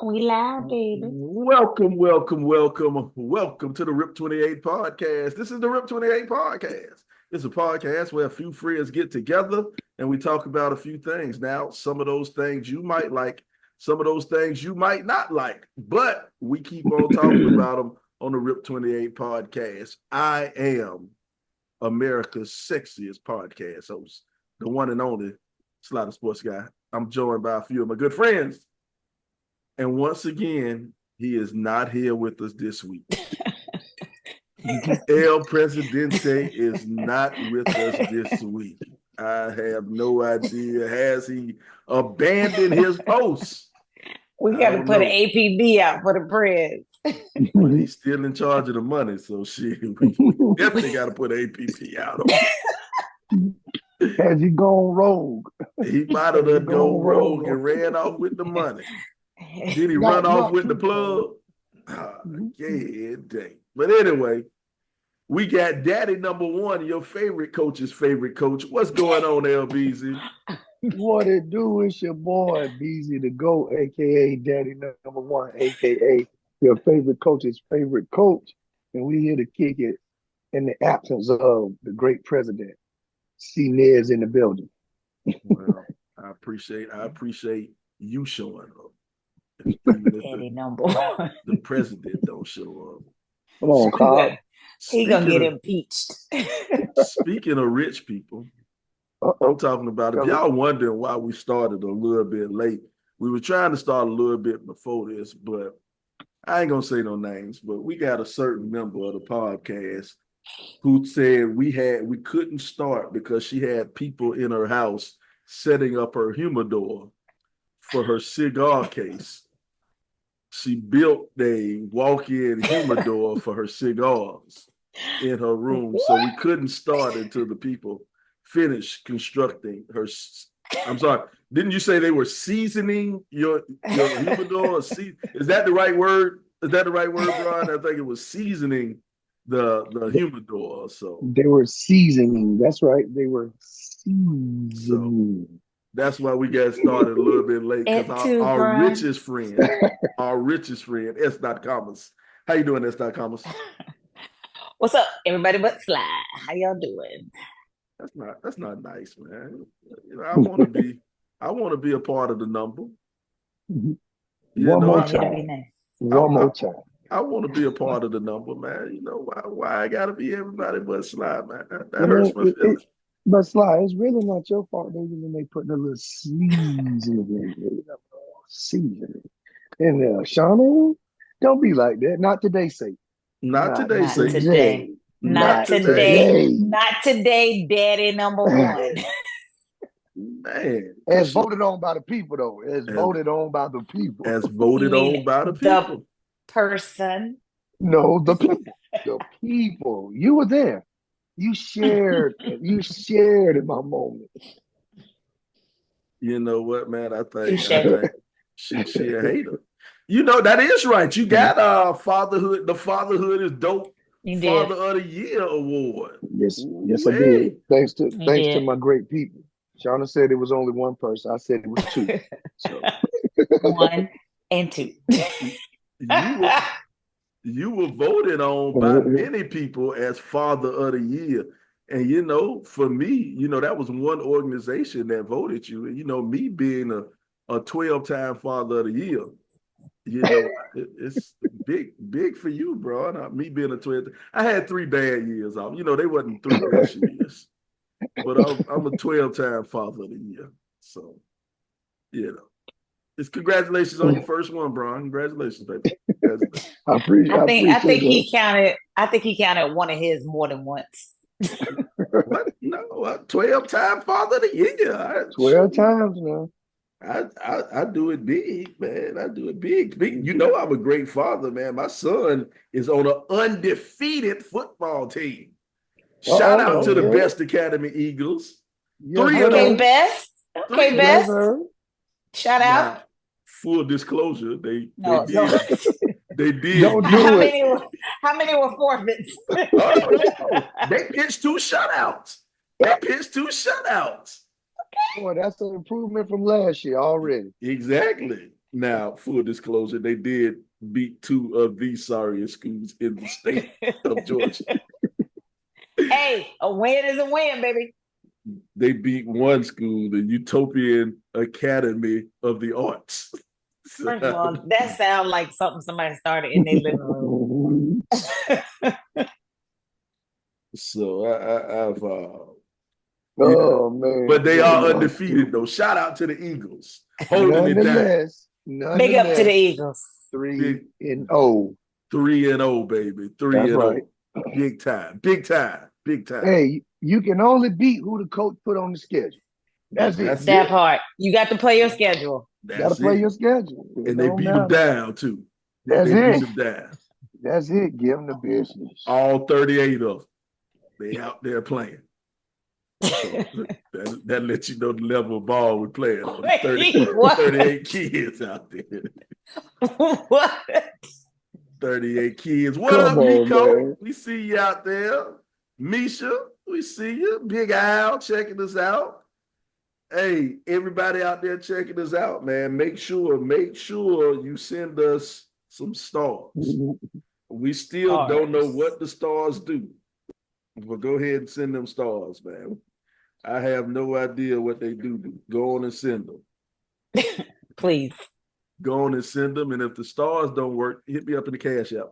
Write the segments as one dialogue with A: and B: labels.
A: We live, baby.
B: Welcome to the RIP 28 podcast. This is the RIP 28 podcast. It's a podcast where a few friends get together and we talk about a few things. Now, some of those things you might like, some of those things you might not like, but we keep on talking about them on the RIP 28 podcast. I am America's sexiest podcast host, the one and only Slider Sports Guy. I'm joined by a few of my good friends. And once again, he is not here with us this week. El Presidente is not with us this week. I have no idea. Has he abandoned his post?
A: We got to put an APB out for the press.
B: But he's still in charge of the money, so shit, we definitely got to put APP out on him.
C: Has he gone rogue?
B: He might have done gone rogue and ran off with the money. Did he run off with the plug? Yeah, dang. But anyway, we got Daddy number one, your favorite coach's favorite coach. What's going on, LBZ?
C: What it do? It's your boy, BZ the GOAT, a.k.a. Daddy number one, a.k.a. your favorite coach's favorite coach. And we here to kick it in the absence of the great president. C. Ned's in the building.
B: Well, I appreciate you showing up.
A: Daddy number one.
B: The president don't show up.
C: Come on, Carl.
A: He gonna get impeached.
B: Speaking of rich people, I'm talking about, if y'all wondering why we started a little bit late, we were trying to start a little bit before this, but I ain't gonna say no names, but we got a certain member of the podcast who said we couldn't start because she had people in her house setting up her humidor for her cigar case. She built a walk-in humidor for her cigars in her room. So we couldn't start until the people finished constructing her. I'm sorry, didn't you say they were seasoning your humidor? Is that the right word? Is that the right word, Brian? I think it was seasoning the humidor. So
C: they were seasoning. That's right. They were seasoning.
B: So that's why we got started a little bit late, because our richest friend, S. Commas. How you doing, S. Commas?
A: What's up, everybody but Slide? How y'all doing?
B: That's not nice, man. You know, I want to be a part of the number.
C: One more time.
B: I want to be a part of the number, man. You know why I gotta be everybody but Slide, man. That hurts my feelings.
C: But Sly, it's really not your fault, baby, when they put the little seasoning in there. Shauna, don't be like that. Not today's sake.
A: Not today. Not today, Daddy number one.
B: Man.
C: As voted on by the people, though. As voted on by the people.
A: The person.
C: No, the people. The people. You were there. You shared in my moment.
B: You know what, man? I think she a hater. You know, that is right. You got fatherhood. The fatherhood is dope. Father of the Year award.
C: Yes, I did. Thanks to my great people. Shauna said it was only one person. I said it was two. So.
A: 1 and 2.
B: You were voted on by many people as Father of the Year. And, you know, for me, you know, that was one organization that voted you. And, you know, me being a 12-time Father of the Year, you know, it's big for you, bro. Not me being a 12. I had 3 bad years. You know, they wasn't 3 bad years. But I'm a 12-time Father of the Year. So, you know. It's congratulations on your first one, Brian. Congratulations, baby.
A: I think he counted one of his more than once.
B: What? No, 12-time Father of the Year.
C: 12 times, man.
B: I do it big, man. I do it big. You know I'm a great father, man. My son is on an undefeated football team. Shout out to the Best Academy Eagles. 3 of them.
A: Best. Okay, Best. Shout out.
B: Now, full disclosure, they did.
C: Don't do
A: it. How many were forfeits?
B: They pitched 2 shutouts.
C: Boy, that's an improvement from last year already.
B: Exactly. Now, full disclosure, they did beat two of the sorriest schools in the state of Georgia.
A: Hey, a win is a win, baby.
B: They beat one school, the Utopian Academy of the Arts.
A: First of all, that sounds like something somebody started in their living room.
B: So I've
C: oh man.
B: But they are undefeated though. Shout out to the Eagles. Holding it down.
A: Big up to the Eagles.
C: 3-0.
B: 3-0, baby. 3-0. Right. Big time. Big time. Big time.
C: Hey, you can only beat who the coach put on the schedule. That's it.
A: That part. You got to play your schedule.
C: You got to play your schedule.
B: And they beat them down too.
C: That's
B: they
C: it.
B: Beat them down.
C: That's it. Give them the business.
B: All 38 of them. They out there playing. So that lets you know the level of ball we're playing on. 38 kids out there.
A: What?
B: 38 kids. What up, Nico? We see you out there. Misha, we see you. Big Al checking us out. Hey, everybody out there checking us out, man. Make sure you send us some stars. We still don't know what the stars do. But go ahead and send them stars, man. I have no idea what they do. Go on and send them.
A: Please. Go
B: on and send them. And if the stars don't work, hit me up in the Cash App.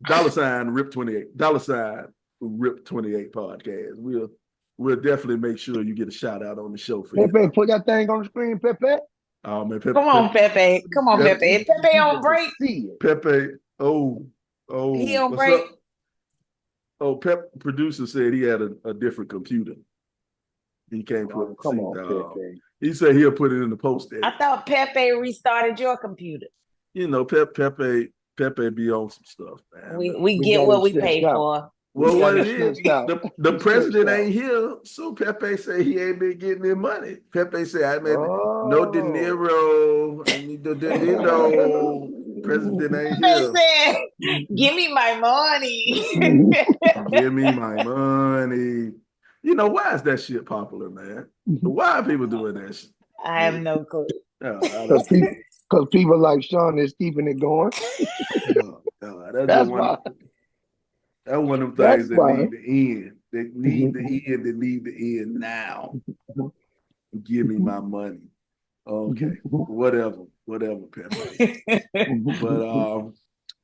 B: $RIP28. $RIP28 podcast. We'll definitely make sure you get a shout out on the show for
C: Pepe, put that thing on the screen, Pepe.
B: Oh man, Pepe.
A: Come on, Pepe. Come on, Pepe. Is Pepe on break?
B: Pepe.
A: He on break.
B: Oh, producer said he had a different computer. He can't put it.
C: Come on, Pepe.
B: He said he'll put it in the post.
A: I thought Pepe restarted your computer.
B: You know, Pepe be on some stuff, man.
A: We get what we pay for.
B: Well, what it is, the president ain't here, so Pepe say he ain't been getting their money. Pepe say, I made no De Niro. I need the De Niro. President ain't here.
A: Said, give me my money.
B: Give me my money. You know, why is that shit popular, man? Why are people doing that shit?
A: I have no clue.
C: Because people like Sean is keeping it going.
B: That's why. That's one of them things that need to end. They need the end. They need the end now. Give me my money. Okay, whatever, Pepe.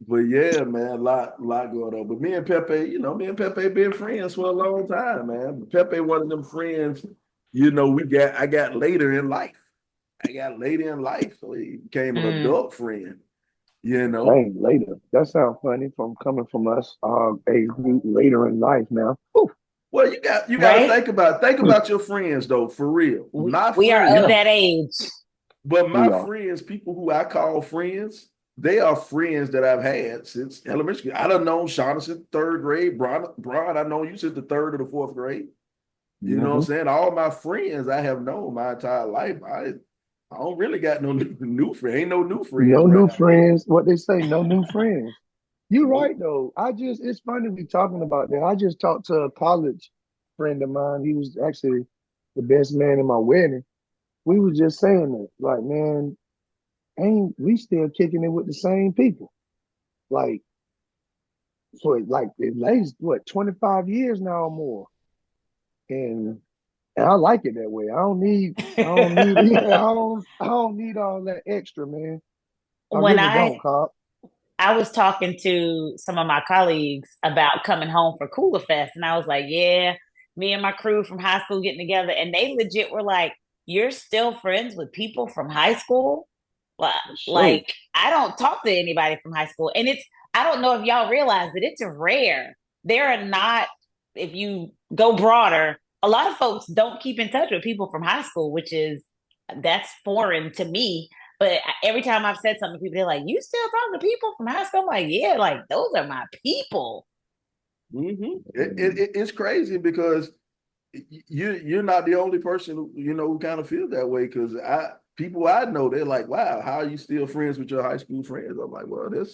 B: But yeah, man, a lot going on. But me and Pepe been friends for a long time, man. Pepe, one of them friends, I got later in life. So he became an adult friend.
C: Dang, later. That sounds funny coming from us, age group later in life now. Ooh.
B: Well, you got to think about your friends though, for real.
A: We are of that age.
B: But my friends, people who I call friends, they are friends that I've had since elementary school. I done known Shauna since third grade. Brian, I've known you since the third or the fourth grade. You know what I'm saying? All my friends I have known my entire life. I don't really got no new friends. Ain't no new friends.
C: No new friends. What they say, no new friends. You're right though. It's funny to be talking about that. I just talked to a college friend of mine. He was actually the best man in my wedding. We was just saying that, like, man, ain't we still kicking it with the same people? Like, for like at least 25 years now or more. And I like it that way. I don't need all that extra, man.
A: I was talking to some of my colleagues about coming home for Cooler Fest, and I was like, yeah, me and my crew from high school getting together, and they legit were like, you're still friends with people from high school? Like, I don't talk to anybody from high school. And I don't know if y'all realize that it's rare. There are not, if you go broader, a lot of folks don't keep in touch with people from high school, that's foreign to me. But every time I've said something to people, they're like, you still talk to people from high school? I'm like, yeah, like those are my people.
B: Mm-hmm. It's crazy because you're not the only person who kind of feels that way, because people I know, they're like, wow, how are you still friends with your high school friends? I'm like, well, they're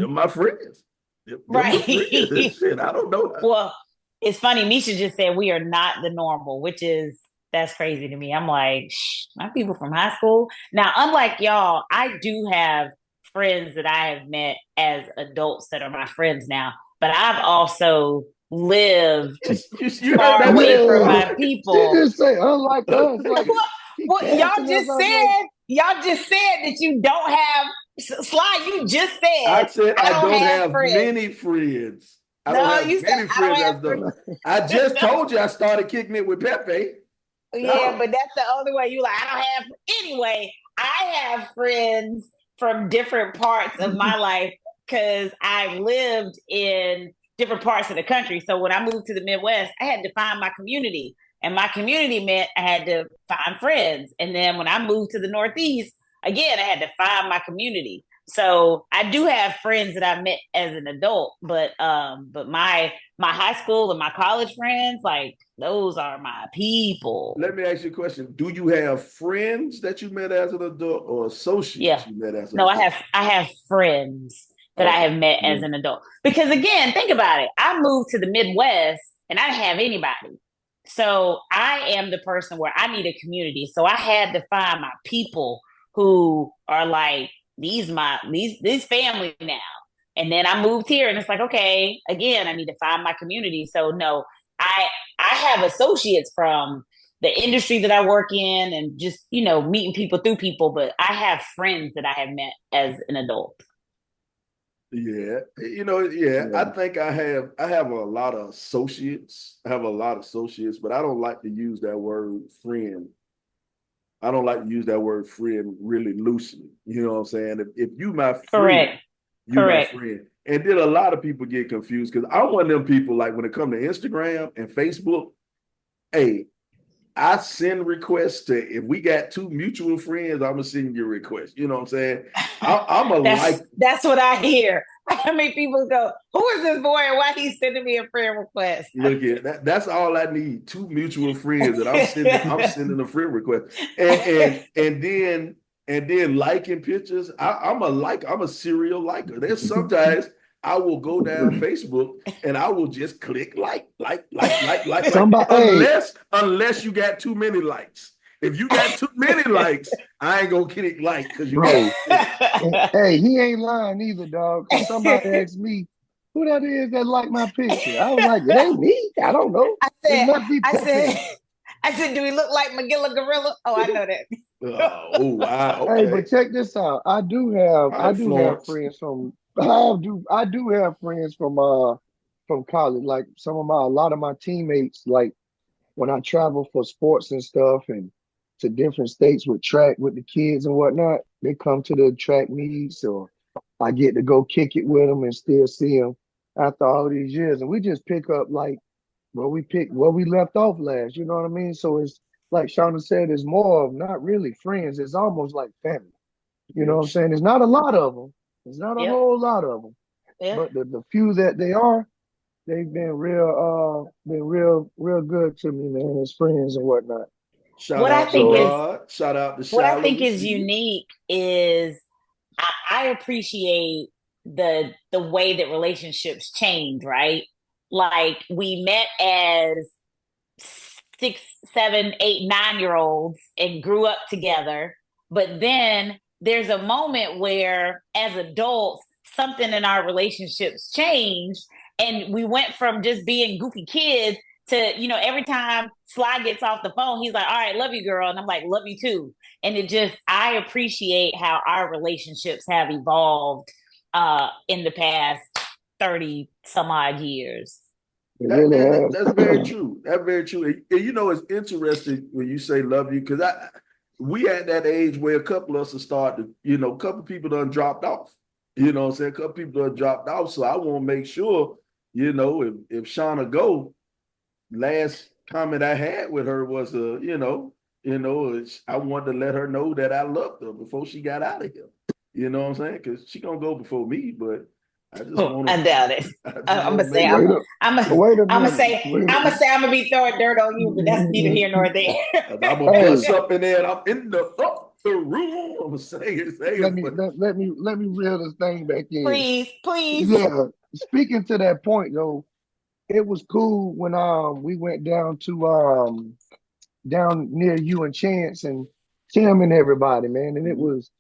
B: my friends. They're
A: right.
B: Shit, I don't know.
A: Well, it's funny. Misha just said we are not the normal, which is that's crazy to me. I'm like, shh, my people from high school. Now, unlike y'all, I do have friends that I have met as adults that are my friends now, but I've also lived
B: You heard
A: far
B: that?
A: away from
C: Yeah,
A: my
C: she
A: people.
C: just say unlike us, like she
A: Well,
C: casting us out like.
A: y'all just said that you don't have Sly. You just
B: I
A: said
B: said
A: I
B: I
A: don't
B: don't
A: have
B: have
A: friends.
B: many friends. I don't
A: No,
B: have
A: you said
B: many
A: I don't
B: friends
A: have
B: as
A: friends.
B: though I just told you I started kicking it with Pepe.
A: Yeah,
B: No.
A: but that's the only way. You like I don't have anyway. I have friends from different parts of my life because I lived in different parts of the country. So when I moved to the Midwest, I had to find my community, and my community meant I had to find friends. And then when I moved to the Northeast, again, I had to find my community. So I do have friends that I met as an adult, but my high school and my college friends, like those are my
B: Let
A: people.
B: me ask you a question. Do you have friends that you met as an adult or
A: Yeah.
B: associates you met as an
A: No,
B: adult?
A: I have friends that I
B: Okay.
A: have met as
C: Yeah.
A: an adult. Because again, think about it. I moved to the Midwest and I didn't have anybody. So I am the person where I need a community. So I had to find my people who are like these family now. And then I moved here and it's like, okay, again, I need to find my community. So no, I I have associates from the industry that I work in and just, meeting people through people, but I have friends that I have met as an adult.
B: Yeah. Yeah, I
C: Yeah.
B: think I have a lot of associates. I have a lot of associates, but I don't like to use that word friend. I don't like to use that word friend really loosely. You know what I'm saying? If you my friend,
A: Correct.
B: you my
A: Correct.
B: friend. And then a lot of people get confused because I'm one of them people like when it comes to Instagram and Facebook, hey, I send requests to if we got two mutual friends, I'm gonna send you a request. You know what I'm saying? I'm a like
A: That's what I hear. I mean people go, who is this boy and why he's sending me a friend request?
B: look at that. That's all I need. Two mutual friends that I'm sending a friend request. And then liking pictures. I'm a serial liker. There's sometimes I will go down Facebook and I will just click like
C: Somebody, hey,
B: unless you got too many likes. If you got too many likes, I ain't gonna click like because you got
C: bro, hey, he ain't lying either, dog. Because somebody asked me who that is that like my picture. I was like, it ain't me. I don't know.
A: I
C: It
A: said,
C: must be
A: I
C: Pepe.
A: said, I said, do we look like Magilla Gorilla? Oh, I know that.
B: oh wow,
C: Hey,
B: okay.
C: but check this out.
B: All
C: I
B: right,
C: do have
B: Florence.
C: friends from I do have friends from college. Like a lot of my teammates, like when I travel for sports and stuff and to different states with track with the kids and whatnot, they come to the track meets or I get to go kick it with them and still see them after all these years. And we just pick up like where we left off last. You know what I mean? So it's like Shauna said, it's more of not really friends. It's almost like family. You know
B: Yeah.
C: what I'm saying? There's not a lot of them. There's not a
A: Yep.
C: whole lot of them.
A: Yep.
C: But the few that they are, they've been real good to me, man, as friends and whatnot.
B: Shout
A: What I
B: out to
A: think
C: So
A: is
B: Rod. Shout out to
A: what I
B: Shiloh.
A: think
B: We
A: is
B: see you.
A: unique is I appreciate the way that relationships change, right? Like we met as 6, 7, 8, 9 year olds and grew up together. But then there's a moment where, as adults, something in our relationships changed. And we went from just being goofy kids to, every time Sly gets off the phone, he's like, all right, love you, girl. And I'm like, love you too. And I appreciate how our relationships have evolved in the past 30 some odd years.
C: it
B: That,
C: really
B: that-
C: has.
B: that's very true. That's very true. And it's interesting when you say love you because we at that age where a couple of us have started, a couple of people done dropped off. You know what I'm saying? A couple of people done dropped off. So I want to make sure, if Shauna go, last comment I had with her was I wanted to let her know that I loved her before she got out of here. You know what I'm saying? Because she gonna go before me, but I just
A: Oh,
B: want
A: I doubt it.
B: to I just
A: I'm
B: want
A: gonna
B: to
A: say
B: make
C: Wait a wait a
A: I'm gonna
C: minute.
A: say I'm gonna be throwing dirt on you, but that's neither here nor there.
B: I'm gonna
C: Hey,
B: bust up in there and I'm in the room. I'm saying, but
C: let me reel this thing back in.
A: Please, please.
C: Yeah, speaking to that point though, it was cool when we went down to down near you and Chance and Tim and everybody, man. And it was,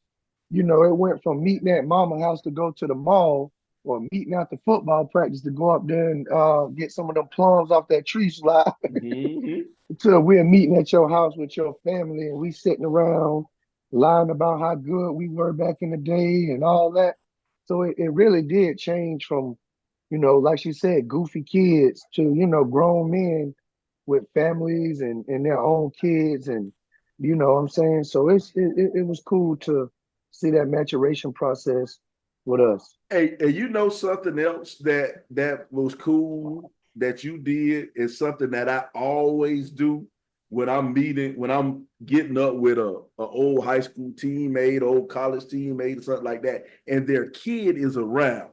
C: it went from meeting at mama house to go to the mall or meeting after football practice to go up there and get some of them plums off that tree slide to we're meeting at your house with your family and we sitting around lying about how good we were back in the day and all that. So it really did change from, like she said, goofy kids to, grown men with families and their own kids. And, you know what I'm saying? So it was cool to see that maturation process with us.
B: Hey, and you know something else that was cool that you did is something that I always do when I'm getting up with a old high school teammate, old college teammate, or something like that, and their kid is around.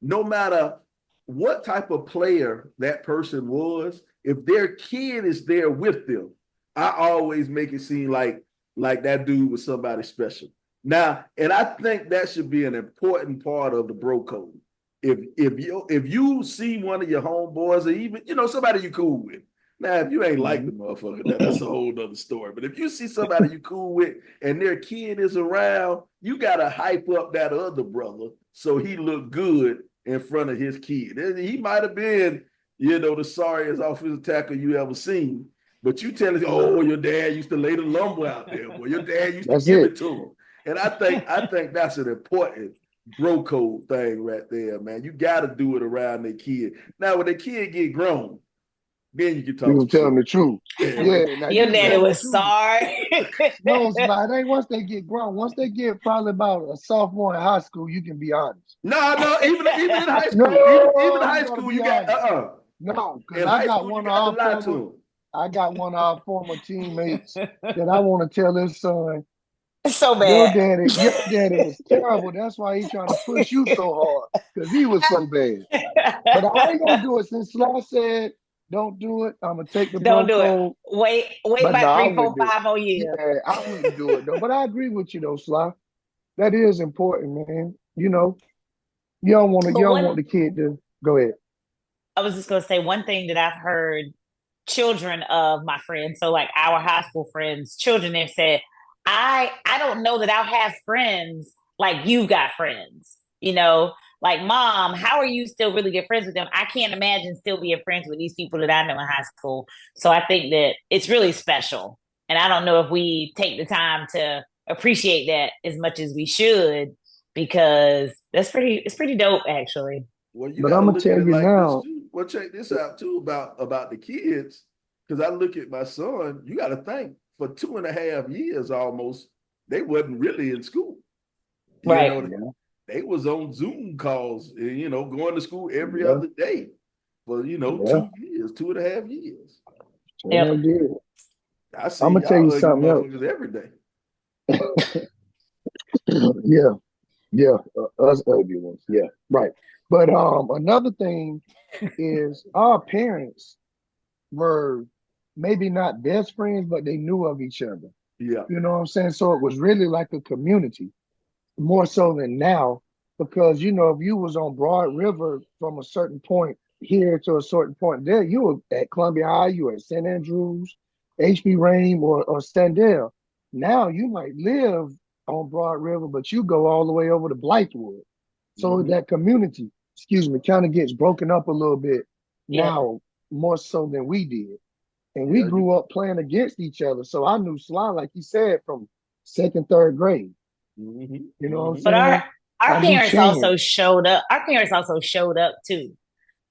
B: No matter what type of player that person was, if their kid is there with them, I always make it seem like that dude was somebody special. Now, and I think that should be an important part of the bro code. If you see one of your homeboys or even somebody you cool with. Now, if you ain't like the motherfucker, that's a whole nother story. But if you see somebody you cool with and their kid is around, you gotta hype up that other brother so he look good in front of his kid. And he might have been, the sorriest offensive tackle you ever seen. But you tell him, oh, your dad used to lay the lumber out there, boy. Your dad used to give it to him. And I think that's an important bro code thing right there, man. You got to do it around their kid. Now, when the kid get grown, then you can talk.
C: You can tell them the truth. Yeah,
A: now your daddy was sorry.
C: No, Slide. Once they get grown, once they get probably about a sophomore in high school, you can be honest.
B: No, even in high school, even high school, you got
C: No, because I got one of our former teammates that I want to tell his son.
A: So bad.
C: Your daddy was terrible. That's why he's trying to push you so hard because he was so bad. But I ain't gonna do it since Sly said don't do it. I'm gonna take the
A: don't do
C: code.
A: it. Wait about 3, 4, 5 more years.
C: Yeah, I wouldn't do it though. But I agree with you though, Sly. That is important, man. You don't want the kid to go ahead.
A: I was just gonna say one thing that I've heard children of my friends, so like our high school friends, children have said, I don't know that I'll have friends like you've got friends, like mom, how are you still really good friends with them? I can't imagine still being friends with these people that I know in high school. So I think that it's really special. And I don't know if we take the time to appreciate that as much as we should, because it's pretty dope actually.
B: Well, but I'm gonna tell you like now. Well, check this out too about the kids, because I look at my son. You got to think for 2.5 years almost, they wasn't really in school.
A: Right.
B: They was on Zoom calls, going to school every other day for 2 years, 2.5 years.
C: Yeah. I'm gonna tell you something else.
B: Every day.
C: Yeah, us ugly ones. Yeah, right. But another thing is our parents were maybe not best friends, but they knew of each other.
B: Yeah.
C: You know what I'm saying? So it was really like a community, more so than now, because, if you was on Broad River from a certain point here to a certain point there, you were at Columbia High, you were at St. Andrews, HB Rame, or Standell. Now you might live on Broad River, but you go all the way over to Blythewood. So that community, kind of gets broken up a little bit now, more so than we did. And we grew up playing against each other. So I knew Sly, like you said, from 2nd, 3rd grade. You know what I'm saying?
A: But our parents also showed up. Our parents also showed up too.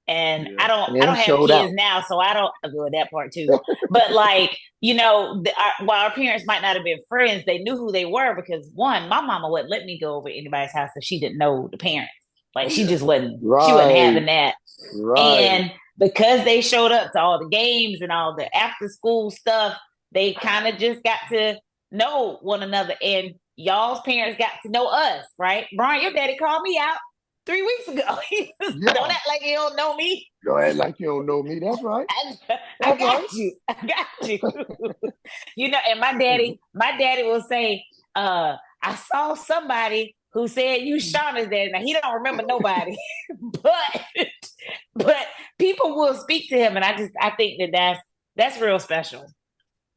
A: And I don't have kids now, so I don't agree with that part too. But like, while our parents might not have been friends, they knew who they were because one, my mama wouldn't let me go over to anybody's house if she didn't know the parents. Like she just wasn't, she wasn't having that. Right. And because they showed up to all the games and all the after school stuff, they kind of just got to know one another. And y'all's parents got to know us, right? Brian, your daddy called me out 3 weeks ago. Don't act like you don't know me.
C: Don't act like you don't know me. That's right.
A: I got you. And my daddy will say, I saw somebody who said you Shauna's daddy. Now he don't remember nobody, but people will speak to him, and I think that's real special.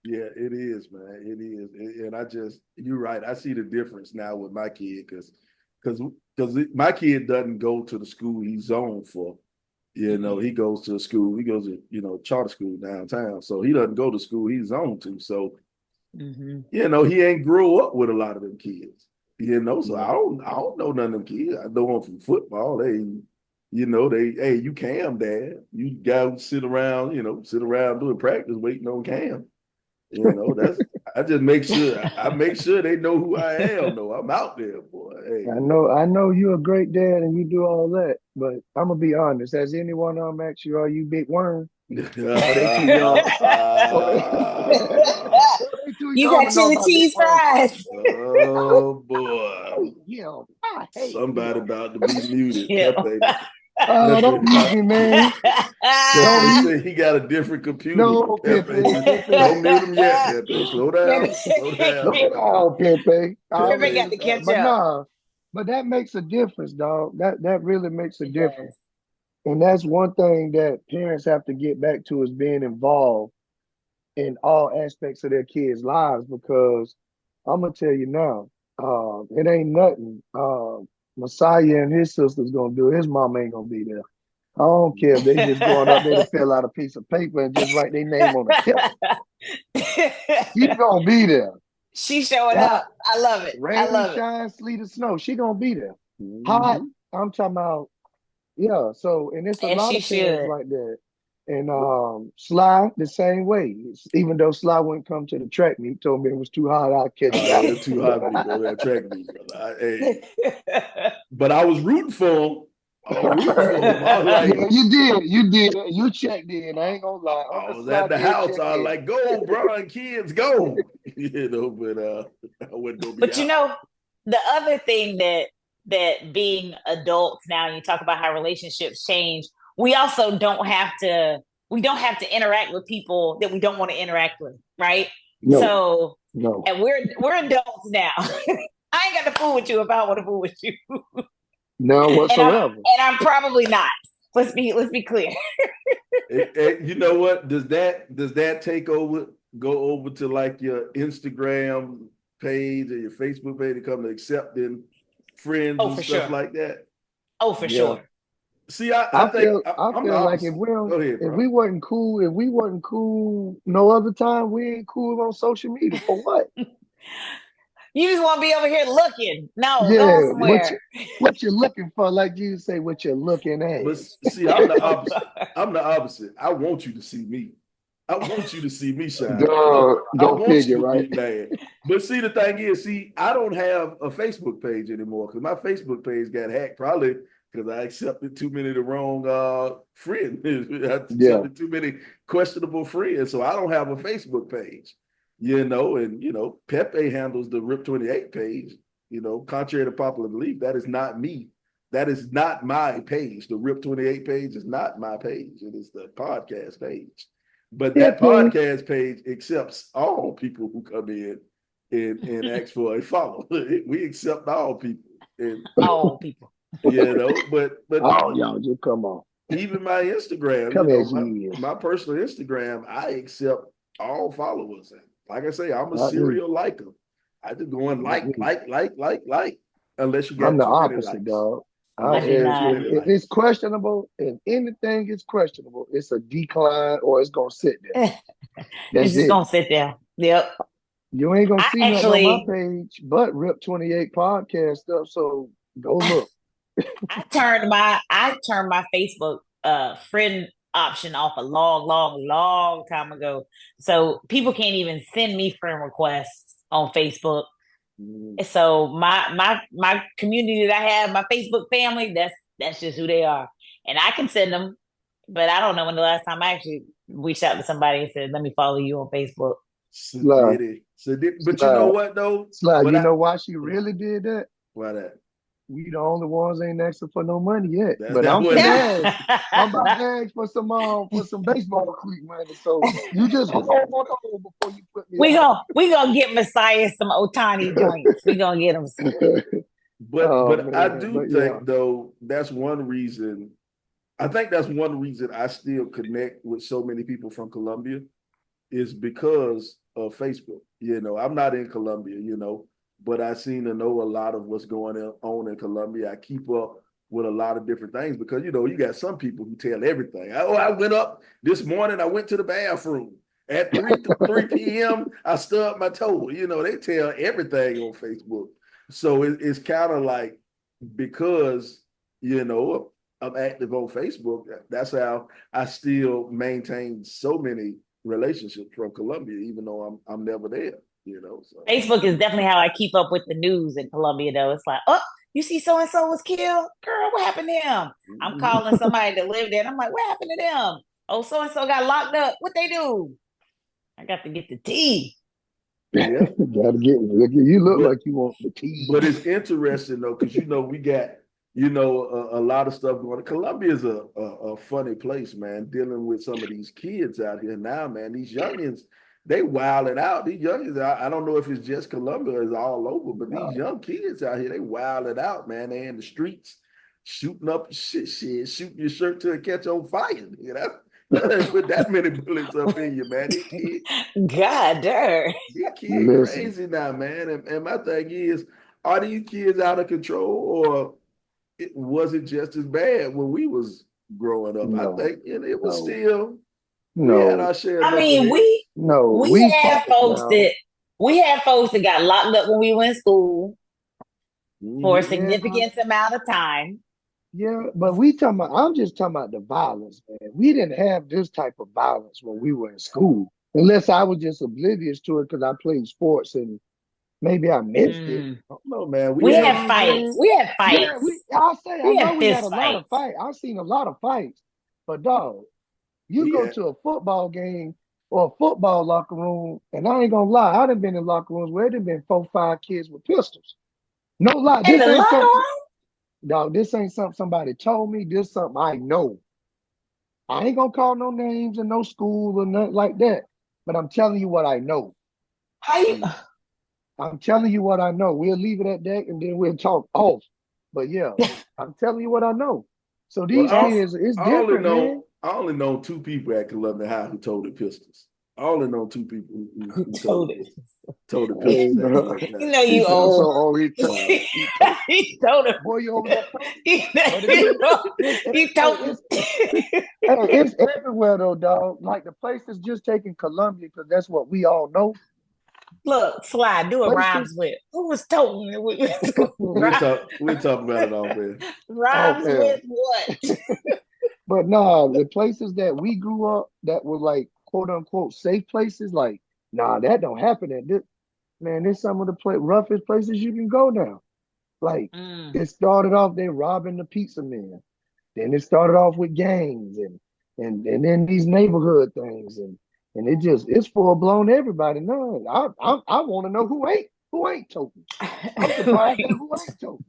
B: Yeah, it is, man. It is, and you're right. I see the difference now with my kid because my kid doesn't go to the school he's zoned for. He goes to a school. He goes to charter school downtown, so he doesn't go to school he's zoned to. So he ain't grew up with a lot of them kids. So I don't know none of them kids. I know them from football. Hey, you Cam, Dad. You guys sit around doing practice waiting on Cam. That's I just make sure I make sure they know who I am. Though I'm out there, boy. Hey.
C: I know you're a great dad and you do all that, but I'm gonna be honest. Has anyone asked you, are you big worm? Are they too young? They too
A: You
C: young
A: got
C: to know
A: chili
C: about big
A: cheese
C: worm.
A: fries.
B: Oh boy.
C: I hate
B: Somebody about to be muted.
A: Yeah.
B: Pepe.
C: Don't mute me, man.
B: Pepe say he got a different computer.
C: No,
B: Pepe,
C: Pepe.
B: don't mute him yet, Pepe. Slow down. Slow down.
C: Oh, Pepe.
A: Pepe got to catch
C: But
A: up.
C: nah, but that makes a difference, dog. That really makes a
A: It
C: difference.
A: does.
C: And that's one thing that parents have to get back to is being involved in all aspects of their kids' lives. Because I'm gonna tell you now, it ain't nothing. Messiah and his sister's gonna do. His mom ain't gonna be there. I don't care if they just going up there to fill out a piece of paper and just write their name on a tip. She's gonna be there.
A: She's showing up. I love it. I
C: Rain,
A: love it.
C: shine, sleet, or snow. She gonna be there. Hot. I'm talking about. Yeah. So, and it's a
A: And
C: lot
A: she
C: of parents
A: should.
C: like that. And Sly the same way. Even though Sly wouldn't come to the track meet, told me it was too hot. I'll catch you out.
B: It's too hot for me to go that track meet, brother. But I was rooting for him. I was like,
C: yeah, you did. You did. You checked in. I ain't gonna lie.
B: I
C: Uncle
B: was
C: Sly
B: at the
C: did
B: house.
C: check
B: I was
C: in.
B: like, go, bro, and kids, go. But I wasn't gonna be
A: But
B: out.
A: the other thing that being adults now, you talk about how relationships change. We also don't have to interact with people that we don't want to interact with, right?
C: No,
A: So,
C: no.
A: and we're adults now. I ain't got to fool with you if I want to fool with you,
C: None
A: and I'm
C: whatsoever.
A: and I'm probably not. Let's be clear.
B: You know what? Does that go over to like your Instagram page or your Facebook page to come to accepting friends
A: Oh,
B: and
A: for
B: stuff
A: sure.
B: like that?
A: Oh, for
C: Yeah.
A: sure.
B: See, I think
C: I
B: I'm the
C: feel like
B: opposite. Go ahead,
C: if
B: bro.
C: we wasn't cool no other time, we ain't cool on social media. For what?
A: You just want to be over here looking. No, go on
C: Yeah,
A: somewhere.
C: what you're looking for, like you say, what you're looking
B: But
C: at.
B: see, I'm the opposite. I'm the opposite. I want you to see me. I want you to see me shine.
C: Duh,
B: I
C: go
B: want you
C: figure,
B: to
C: right?
B: be mad. But see, the thing is, I don't have a Facebook page anymore because my Facebook page got hacked probably because I accepted too many of the wrong friends. I
C: Yeah.
B: accepted too many questionable friends. So I don't have a Facebook page, and Pepe handles the RIP 28 page. Contrary to popular belief, that is not me. That is not my page. The RIP 28 page is not my page. It is the podcast page. But that
C: Pepe.
B: podcast page accepts all people who come in and ask for a follow. We accept all people. And
A: All people.
B: but
C: Oh, y'all just come on.
B: even my Instagram,
C: Come as he is.
B: my personal Instagram, I accept all followers. And like I say, I'm a
C: Not me.
B: serial liker. I just go and
C: Not me.
B: like, unless you
C: I'm
B: got
C: the
B: too many
C: opposite,
B: likes.
C: dog.
A: I
B: Unless
A: do
B: you got too
A: not.
B: many
C: If it's
B: likes.
C: questionable, if anything is questionable, it's a decline or it's gonna sit there.
A: It's
C: That's
A: just
C: it.
A: gonna sit there. Yep.
C: You ain't gonna
A: I
C: see nothing on my
A: actually
C: page but RIP 28 podcast stuff. So go look.
A: I turned my Facebook friend option off a long, long, long time ago. So people can't even send me friend requests on Facebook. So my community that I have, my Facebook family, that's just who they are. And I can send them, but I don't know when the last time I actually reached out to somebody and said, "Let me follow you on Facebook."
C: Slide,
B: But you know
C: slide,
B: what though?
C: slide.
B: What
C: You
B: I
C: know why she really did that?
B: why that?
C: We the only ones ain't asking for no money yet.
B: That's
C: But
B: that
C: I'm
B: what
C: finna
B: it is.
C: ask. I'm about to ask for some baseball cleat money. So you just hold on before you put me
A: we
C: out.
A: gonna we gonna get Messiah some Otani joints. We gonna get him some.
C: Oh
B: But I
C: man,
B: do
C: but yeah,
B: think though that's one reason. I think that's one reason I still connect with so many people from Colombia is because of Facebook. I'm not in Colombia, but I seem to know a lot of what's going on in Colombia. I keep up with a lot of different things because, you got some people who tell everything. I went up this morning, I went to the bathroom. At 3 p.m., I stubbed my toe. They tell everything on Facebook. So it's kind of like, because, I'm active on Facebook, that's how I still maintain so many relationships from Colombia, even though I'm never there, So
A: Facebook is definitely how I keep up with the news in Colombia, though. It's like, oh, you see so and so was killed? Girl, what happened to him? I'm calling somebody that lived there, and I'm like, what happened to them? Oh, so and so got locked up. What they do? I got to get the tea.
B: Yeah.
C: Gotta get you look like you want the tea.
B: But it's interesting though, because we got a lot of stuff going on. Colombia is a funny place, man, dealing with some of these kids out here now, man. These youngins, they wilding out. These youngins, I don't know if it's just Colombia, it's all over, but these young kids out here, they wilding out, man. They in the streets shooting up shit, shooting your shirt till it catch on fire, Put that many bullets up in you, man. These kids,
A: God darn.
B: these kids crazy now, man. And my thing is, are these kids out of control, or was it just as bad when we was growing up?
C: No,
B: I think it was still,
C: no.
B: we had our share of
A: I mean, we had folks that got locked up when we went to school for a significant amount of time.
C: Yeah, but I'm just talking about the violence, man. We didn't have this type of violence when we were in school, unless I was just oblivious to it because I played sports and maybe I missed it.
B: I don't know, man.
A: We had fights. We had fights.
C: Yeah, I know we had a lot of fights. I've seen a lot of fights. But dog, you go to a football game or a football locker room, and I ain't gonna lie, I'd have been in locker rooms where there'd been 4, 5 kids with pistols. No lie. This ain't something somebody told me. This something I know. I ain't gonna call no names and no school or nothing like that. But I'm telling you what I know. I'm telling you what I know. We'll leave it at that and then we'll talk off. But yeah, I'm telling you what I know. So these kids, it's different, man.
B: I only know 2 people at Columbia High who told the pistols. I only know 2 people who told the pistols.
A: You old.
C: So old, he
A: told him.
C: Boy, you over there.
A: You told him.
C: It's everywhere though, dog. Like the place is just taking Columbia because that's what we all know.
A: Look, Sly, do a rhymes with. Who was toting?
B: We'll talk about it all there.
A: Rhymes with what?
C: But nah, the places that we grew up that were like quote unquote safe places, like, nah, that don't happen at this. Man, there's some of the roughest places you can go now. Like it started off, they robbing the pizza man. Then it started off with gangs and then these neighborhood things and it's full blown everybody. No, I want to know who ain't toting. I'm surprised at who ain't toting.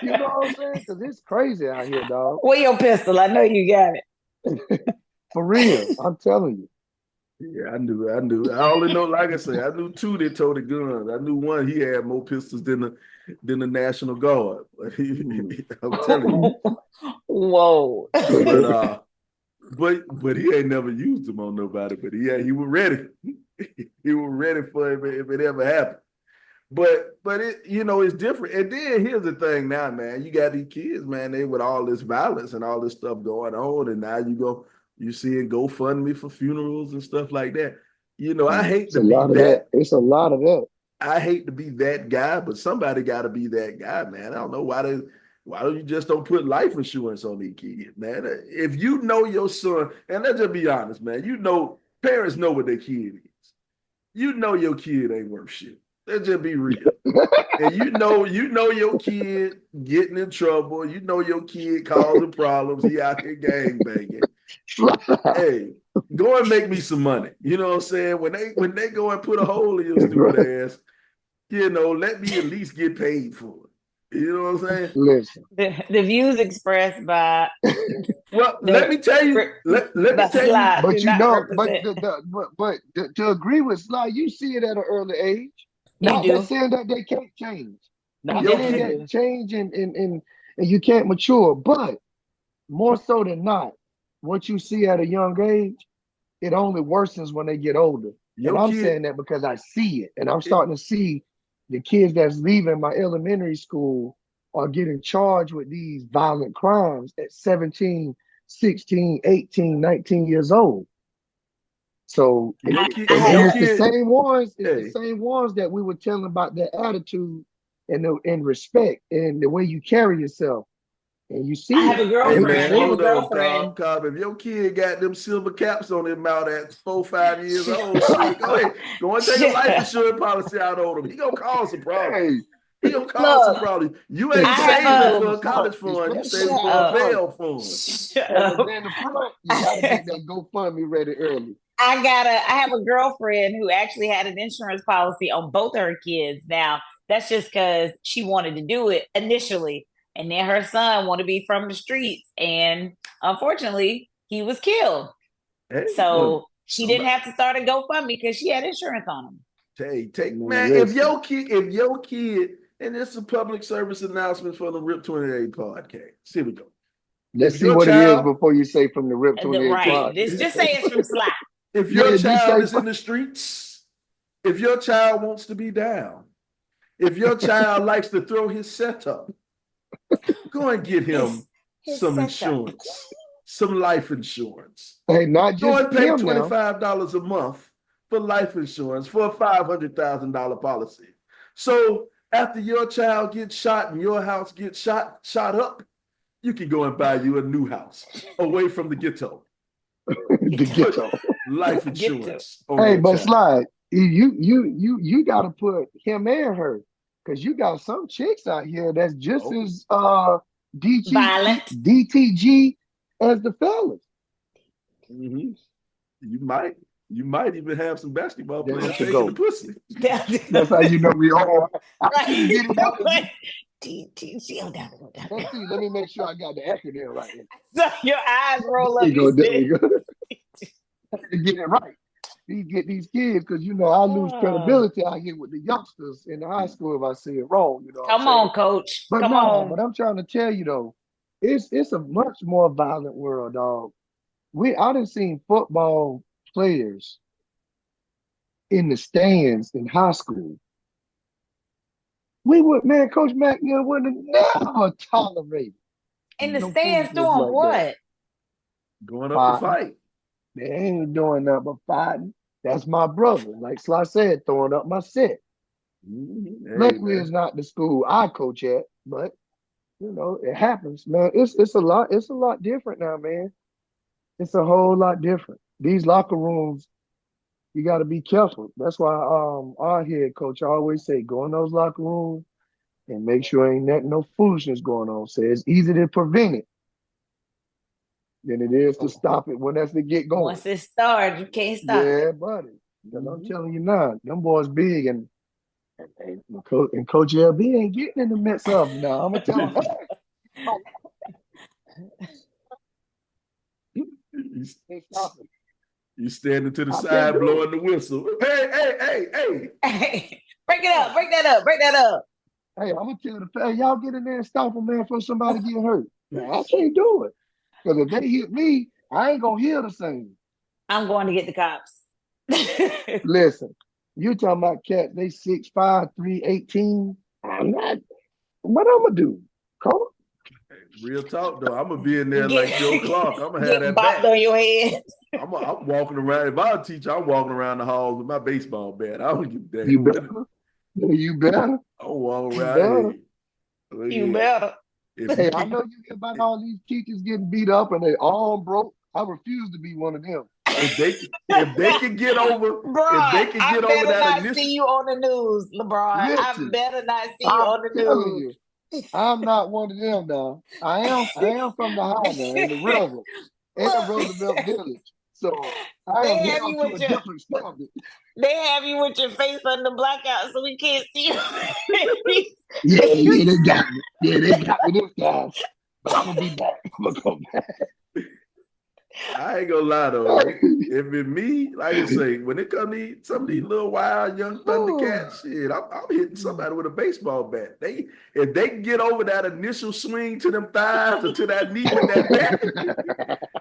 C: You know what I'm saying? Because it's crazy out here, dog.
A: Where your pistol? I know you got
C: it. For real, I'm telling you.
B: Yeah, I knew. I only know, like I said, I knew 2 that toted guns. I knew one, he had more pistols than the National Guard. I'm telling you.
A: Whoa.
B: But he ain't never used them on nobody. But he was ready. He was ready for it if it ever happened. But it, it's different. And then here's the thing now, man. You got these kids, man, they with all this violence and all this stuff going on, and now you seeing GoFundMe for funerals and stuff like that. I hate to be that.
C: It's a lot of that.
B: I hate to be that guy, but somebody got to be that guy, man. I don't know why don't you just don't put life insurance on these kids, man? If you know your son, and let's just be honest, man, parents know what their kid is. You know your kid ain't worth shit. Let's just be real. And you know your kid getting in trouble. You know your kid causing problems. He out here gang banging. Hey, go and make me some money. You know what I'm saying? When they go and put a hole in your stupid ass, let me at least get paid for it. You know what I'm saying?
C: Listen.
A: The views expressed by
B: let me tell you. Let me tell you.
C: But to agree with Sly, you see it at an early age. Not saying that they can't change. Not saying that change and you can't mature, but more so than not, what you see at a young age, it only worsens when they get older. And
B: Your
C: I'm
B: kid,
C: saying that because I see it. And I'm
B: it,
C: starting to see the kids that's leaving my elementary school are getting charged with these violent crimes at 17, 16, 18, 19 years old. So
B: your kid,
A: I
C: and
A: had
B: your
A: a
C: it's the
B: kid.
C: same ones, it's the
B: Hey,
C: same ones that we were telling about their attitude and respect and the way you carry yourself. And you
A: I
C: see
A: have
C: it.
A: a
B: hey,
C: They,
A: girlfriend.
B: man,
A: I have
C: they
A: a
B: hold on,
A: girlfriend.
B: Cobb. If your kid got them silver caps on his mouth at 4, 5 years old, shit, go ahead, go and take a life insurance policy out on him. He gonna cause some problems.
C: hey,
B: He gonna cause some
A: Look,
B: problems. You
C: they
B: ain't
A: I have
C: especially
B: saving
A: a
C: from
B: for
C: the
B: a
C: front,
B: college fund. You
C: especially
B: saving
A: shut
C: from
B: for a
C: the
A: up.
C: front.
B: bail fund.
A: Shut
C: And
A: up.
C: in the front, you got to get that GoFundMe ready early.
A: I have a girlfriend who actually had an insurance policy on both of her kids. Now, that's just because she wanted to do it initially. And then her son wanted to be from the streets. And unfortunately, he was killed.
B: Hey, well,
A: So she didn't
B: somebody,
A: have to start a GoFundMe because she had insurance on him.
B: take
C: Man,
B: man.
C: listen,
B: If your kid, and it's a public service announcement for the Rip 28 podcast. Here we go.
C: let's
B: If
C: see
B: your
C: what it is
B: child,
C: before you say from the Rip 28
A: Right.
C: pod.
A: This just say it's from Slack.
B: if your
C: Yeah, just
B: child
C: say,
B: is in the streets, if your child wants to be down, if your child likes to throw his setup, go and get him
A: His
B: some
A: setup.
B: insurance, some life insurance.
C: hey, not
B: Go
C: just
B: and pay
C: him now.
B: $25 a month for life insurance for a $500,000 policy. So after your child gets shot and your house gets shot up, you can go and buy you a new house away from the ghetto.
C: The
A: Get
C: ghetto.
B: Life
A: to.
B: insurance on
C: Hey,
B: your
C: but
B: child.
C: Slide, you got to put him and her because you got some chicks out here that's just
B: Oh,
C: as
A: Violent.
C: DTG as the fellas.
B: mhm. You might. You might even have some basketball
C: There
B: players
C: she
B: taking the
C: go.
B: pussy.
C: That's how you know we all. I couldn't get it out.
A: Right. Chill down.
C: Let's see. Let me make sure I got the acronym right.
A: So your eyes roll
C: There
A: up.
C: you
A: You
C: go. There
A: said,
C: you go. To get it right. Get these kids because I lose
A: oh,
C: credibility out here with the youngsters in the high school if I say it wrong. You know what I'm
A: come
C: saying?
A: on, coach.
C: But
A: Come
C: no,
A: on.
C: but I'm trying to tell you though, it's a much more violent world, dog. I done seen football players in the stands in high school. Coach McNeil would have never tolerated
A: In the
C: no
A: stands
C: foolishness
A: doing
C: like that.
A: what?
B: Going up to
C: Fighting.
B: fight.
C: They ain't doing nothing but fighting. That's my brother. Like Sly said, throwing up my set.
B: Hey,
C: Luckily,
B: man.
C: it's not the school I coach at, but it happens, man. It's a lot different now, man. It's a whole lot different. These locker rooms, you got to be careful. That's why our head coach always say, go in those locker rooms and make sure ain't no foolishness going on. So it's easier to prevent it than it is to stop it when that's to get going.
A: Once it starts, you can't stop it.
C: Yeah, buddy. Because I'm
B: Mhm.
C: telling you now, them boys big and Coach LB ain't getting in the midst of them now. I'm gonna tell him,
B: You,
C: hey, stop it.
B: you standing to the
C: I can't
B: side
C: do it.
B: blowing the whistle. Hey.
A: Hey, break it up.
C: Oh,
A: Break that up. Break that up.
C: hey, I'm gonna tell hey, y'all get in there and stop them, man, before somebody get hurt. Man, I can't do it. Because if they hit me, I ain't gonna hear the same.
A: I'm going to get the cops.
C: Listen, you talking about cats, they 6'5", 318. I'm not, what I'm gonna do? Call
B: Real talk though. I'm gonna be in there like Joe Clark. I'm gonna have
A: get
B: that
A: bopped
B: back.
A: on your head.
B: I'm walking around. If I'm a teacher, I'm walking around the halls with my baseball bat. I don't give a
C: you
B: damn.
C: better, you better,
B: I'm walking
C: you
B: around.
C: better.
B: Hey, look
A: You
B: here.
A: better.
B: If you
C: Hey, I
B: can,
C: know you hear about all these teachers getting beat up and they arm broke. I refuse to be one of them.
B: if they can get over, if
A: LeBron,
B: they can
A: I
B: get over
A: better
B: that
A: not
B: initial.
A: see you on the news, LeBron. I
C: Listen,
A: better not see you
C: I'm
A: on the
C: telling
A: news.
C: you, I'm not one of them now. I am from the high now in the river, in
A: Look,
C: Roosevelt Village. So I
A: they
C: am
A: have
C: held
A: you
C: to
A: with
C: a
A: your
C: different standard.
A: they have you with your face under blackout so we can't see you.
C: Yeah, yeah, they got me. Yeah, they got me this time. But I'm gonna be back. I'm gonna come back.
B: I ain't gonna lie though. If it's me, like I say, when it come to some of these little wild young Thundercats, shit, I'm hitting somebody with a baseball bat. If they can get over that initial swing to them thighs or to that knee with that bat,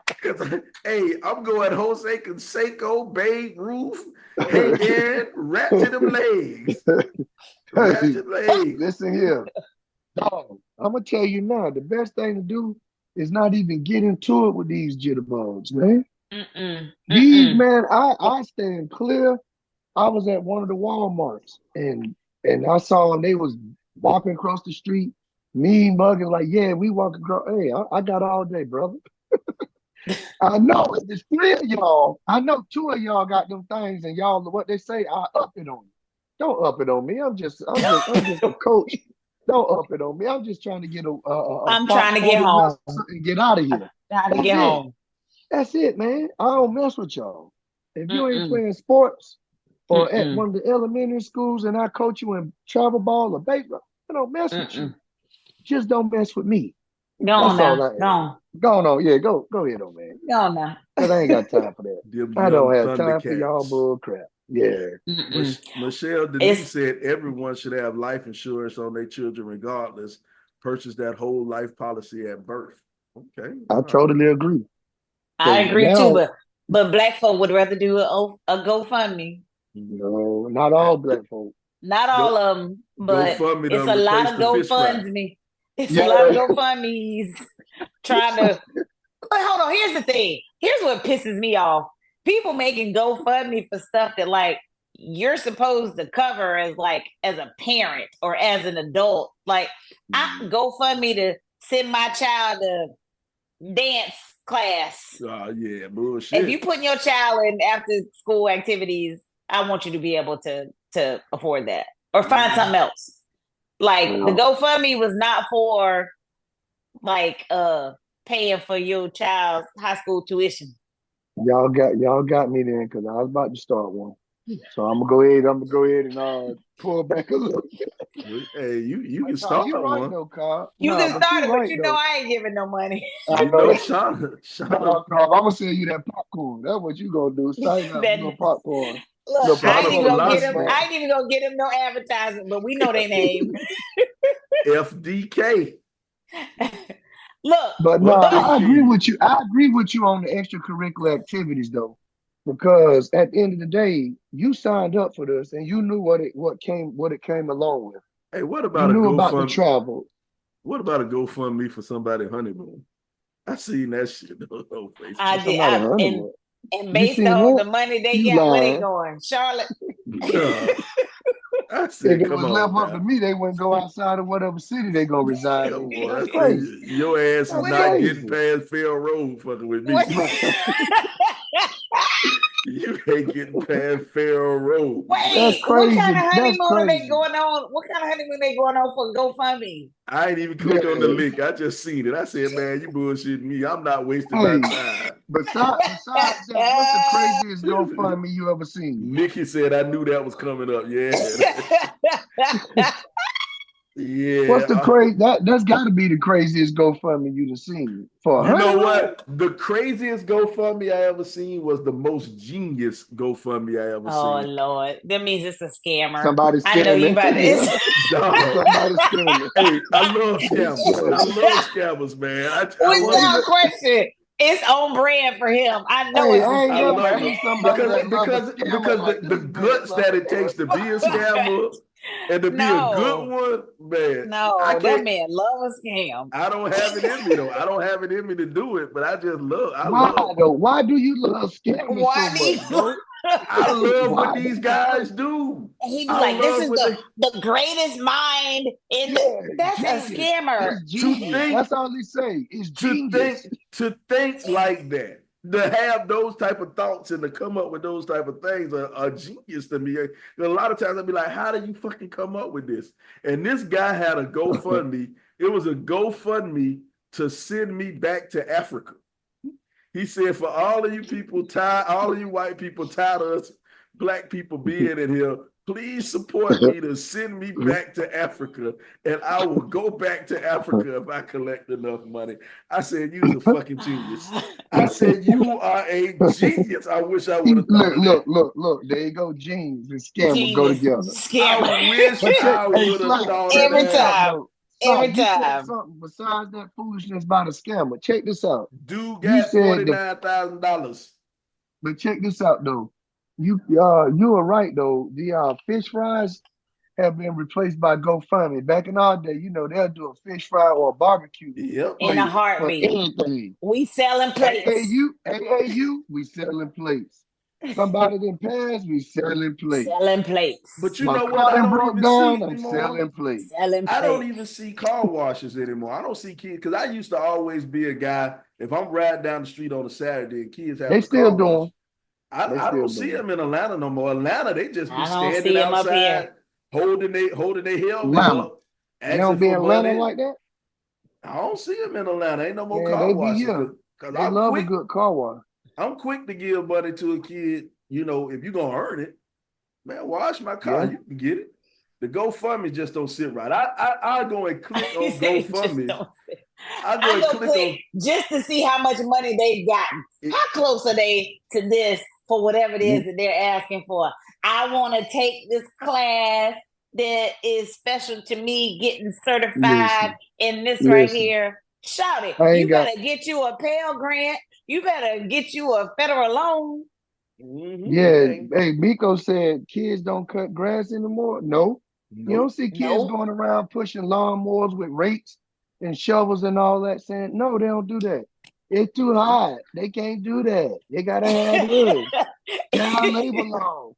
B: because hey, I'm going Jose Canseco, Babe Ruth, Hank Aaron, right to them legs, right
C: Hey,
B: to the legs.
C: listen here. Dog, I'm gonna tell you now, the best thing to do is not even get into it with these jitterbugs, man.
A: Mm-mm.
C: These
A: Mm-mm.
C: man, I stand clear. I was at one of the Walmarts and I saw them, they was walking across the street, mean mugging, like, yeah, we walking across. Hey, I got all day, brother. I know it's three of y'all. I know two of y'all got them things, and y'all what they say, I up it on you. Don't up it on me. I'm just a coach. Don't up it on me. I'm just trying to get a
A: I'm trying to get
C: popcorn
A: home.
C: and get out of here.
A: Trying to
C: That's
A: get
C: it.
A: home.
C: That's it, man. I don't mess with y'all. If you ain't
A: Mm-mm.
C: playing sports or at
A: Mm-mm.
C: one of the elementary schools and I coach you in travel ball or baseball, I don't mess with you.
A: Mm-mm.
C: Just don't mess with me.
A: Go on
C: That's all
A: now.
C: I
A: Go
C: ask.
A: on.
C: Go on. Yeah, go ahead on, man.
A: Go on now.
C: Because I ain't got time for that.
B: Them
C: I
B: young
C: don't have time for y'all
B: Thundercats.
C: bull crap. Yeah.
A: Mm-mm.
B: Michelle Denise
A: It's
B: said everyone should have life insurance on their children regardless. Purchase that whole life policy at birth. Okay, all
C: I
B: right.
C: totally agree.
A: I
C: Because
A: agree too,
C: now,
A: but black folk would rather do a GoFundMe.
C: no, not all black folk.
A: Not
B: Go
A: all of them, but
B: GoFundMe
A: it's
B: done
A: a lot
B: replace
A: of
B: the fish fry.
A: GoFundMe. It's a lot of
C: Yeah.
A: GoFundMes trying to. But hold on, here's the thing. Here's what pisses me off. People making GoFundMe for stuff that like you're supposed to cover as like as a parent or as an adult. Like I GoFundMe to send my child to dance class.
B: Oh yeah,
A: If you
B: bullshit.
A: putting your child in after school activities, I want you to be able to afford that or find something else. Like the
C: Well,
A: GoFundMe was not for like paying for your child's high school tuition.
C: y'all got me then because I was about to start one. So I'm gonna go ahead and pull back a little.
B: Hey, you
C: But
B: can
C: no,
B: start
C: you're right
B: one.
C: though, Carl.
A: You
C: Nah,
A: can
C: but
A: start
C: you're
A: it, but
C: right
A: you know
C: though.
A: I ain't giving no money.
C: I
B: You
C: know
B: know,
C: that.
B: Shauna,
C: No, Carl, I'm gonna sell you that popcorn. That's what you gonna do. Sign up,
A: That
C: little popcorn,
A: look,
C: little
A: I ain't
B: Shauna
A: even
C: popcorn
A: gonna get
C: gift
A: him.
B: Pulaski,
C: card.
A: I ain't even gonna get him no advertisement, but we know their name.
B: FDK.
A: Look,
C: But no,
B: Fuck
A: but
B: them
C: I agree
B: kids.
C: with you. I agree with you on the extracurricular activities though, because at the end of the day, you signed up for this and you knew what it came along with.
B: Hey, what
C: You
B: about a
C: knew about the
B: GoFund?
C: travel.
B: What about a GoFundMe for somebody honeymoon? I seen that shit on
A: I
C: For
B: Facebook.
A: did.
C: somebody
A: And
C: You
A: based
C: seen
A: on the
C: that?
A: money they
C: You
A: got, where they
C: lying.
A: going? Charlotte.
B: Nah, I
C: If
B: said,
C: it
B: come
C: was left
B: on
C: up to
B: now.
C: me, they wouldn't go outside of whatever city they gonna reside
B: Come
C: in.
B: on.
C: That's
B: I said,
C: crazy.
B: your ass is
C: That's
B: not
A: What?
B: getting
C: crazy.
B: past Fair Road fucking with me.
A: What?
B: You ain't getting past Fair Road.
C: That's
A: Wait, what kind of
C: crazy. That's
A: honeymoon are they
C: crazy.
A: going on? What kind of honeymoon they going on for GoFundMe?
B: I ain't even click on the
C: Yeah.
B: link. I just seen it. I said, man, you bullshitting me. I'm not wasting my
C: Hey,
B: time.
C: besides that, what's the craziest GoFundMe you ever seen?
B: Nikki said, I knew that was coming up. Yeah.
C: What's the
B: Yeah.
C: crazy that's got to be the craziest GoFundMe you've seen for a
B: You know
C: honeymoon?
B: what? The craziest GoFundMe I ever seen was the most genius GoFundMe I ever
A: Oh
B: seen.
A: Lord, that means it's a scammer.
C: Somebody
A: I know you
C: scamming.
A: about
C: Yeah,
A: this.
B: Dog.
C: somebody scamming.
B: Hey, I love scammers. I
C: Yeah.
B: love scammers, man. I wasn't even
A: Without question, it's on brand for him. I know
C: Hey,
A: it's a
C: I ain't
B: I
C: never
B: love
A: scammer.
B: it
C: seen somebody
B: because
C: that love a
B: because
C: scammer
B: because
C: like
B: the
C: this man
B: guts
C: love
B: that it
C: a
B: takes to be a scammer and to be a good
A: No,
B: one, man. I
A: no, that
B: can't.
A: man love a scam.
B: I don't have it in me though. I don't have it in me to do it, but I just love. I
C: Why
B: love.
C: though? Why do you love scammers
A: Why
C: so
A: do
C: much,
A: you?
C: bro?
B: I love what
C: Why?
B: these
C: That's the
B: guys
C: question.
B: do.
A: He be
B: I
A: like, "This
B: love
A: is
B: what they
A: the greatest mind in the."
C: Yeah,
A: That's a
C: genius.
A: scammer.
C: It's
B: to
C: genius.
B: think
C: That's all he say. It's
B: to
C: genius.
B: think like that, to have those type of thoughts and to come up with those type of things are genius to me. A lot of times I'd be like, how do you fucking come up with this? And this guy had a GoFundMe. It was a GoFundMe to send me back to Africa. He said, for all of you people tired, all of you white people tired of us black people being in here, Please support me to send me back to Africa, and I will go back to Africa if I collect enough money. I said, you's a fucking genius. I said, you are a genius. I wish I would have thought of that.
C: Look. There you go. Genius and scammer go
A: Genius
C: together.
A: scammer.
B: I wish
C: But check,
B: I
C: hey,
B: would have
C: Slide,
B: thought of
C: check
A: Every
C: this out,
B: that.
A: time.
C: though.
A: Every
C: Slide, you said
A: time.
C: something besides that foolishness about a scammer. Check this out.
B: Dude
C: You
B: got
C: said the,
B: $49,000.
C: but check this out, though. You are right, though. The fish fries have been replaced by GoFundMe. Back in our day, they'll do a fish fry or a barbecue
B: Yep.
A: In a
C: plate for
A: heartbeat.
C: anything.
A: We selling plates.
C: AAU, we selling plates. Somebody didn't pass, we selling plates.
A: Selling plates.
B: But you
C: My
B: know what?
C: car
B: I
C: done
B: don't
C: broke
B: even see
C: down, I'm
B: anymore.
C: selling plates.
A: Selling
B: I don't
A: plates.
B: even see car washes anymore. I don't see kids because I used to always be a guy. If I'm riding down the street on a Saturday and kids
C: They
B: having a
C: still
B: car wash,
C: doing. They
B: I
C: still
B: don't see
C: doing.
B: them in Atlanta no more. Atlanta, they just be
A: I don't
B: standing
A: see them up here.
B: outside, holding their helmet
C: Atlanta.
B: up,
C: They
B: asking
C: don't be in
B: for
C: Atlanta
B: money.
C: like that.
B: I don't see them in Atlanta. Ain't no more
C: Man,
B: car
C: they be
B: washes
C: here.
B: because
C: They
B: I'm
C: love a
B: quick.
C: good car wash.
B: I'm quick to give money to a kid. If you're gonna earn it, man, wash my car.
C: Yeah.
B: You can get it. The GoFundMe just don't sit right. I go and click
A: He
B: on
A: said he just
B: GoFundMe.
A: don't sit.
B: I go
A: I
B: and
A: go
B: click
A: click
B: on
A: just to see how much money they've gotten.
B: it.
A: How close are they to this for whatever it is
C: You
A: that they're asking for? I want to take this class that is special to me, getting certified
C: listen,
A: in this right
C: listen.
A: here. Shout it.
C: I
A: You
C: ain't got.
A: better get you a Pell Grant. You better get you a federal loan.
C: Yeah.
B: Okay.
C: Hey, Miko said kids don't cut grass anymore. No, you don't
B: Nope.
C: see kids
A: Nope.
C: going around pushing lawnmowers with rakes and shovels and all that. Saying no, they don't do that. It's too hot. They can't do that. They gotta have this child labor law.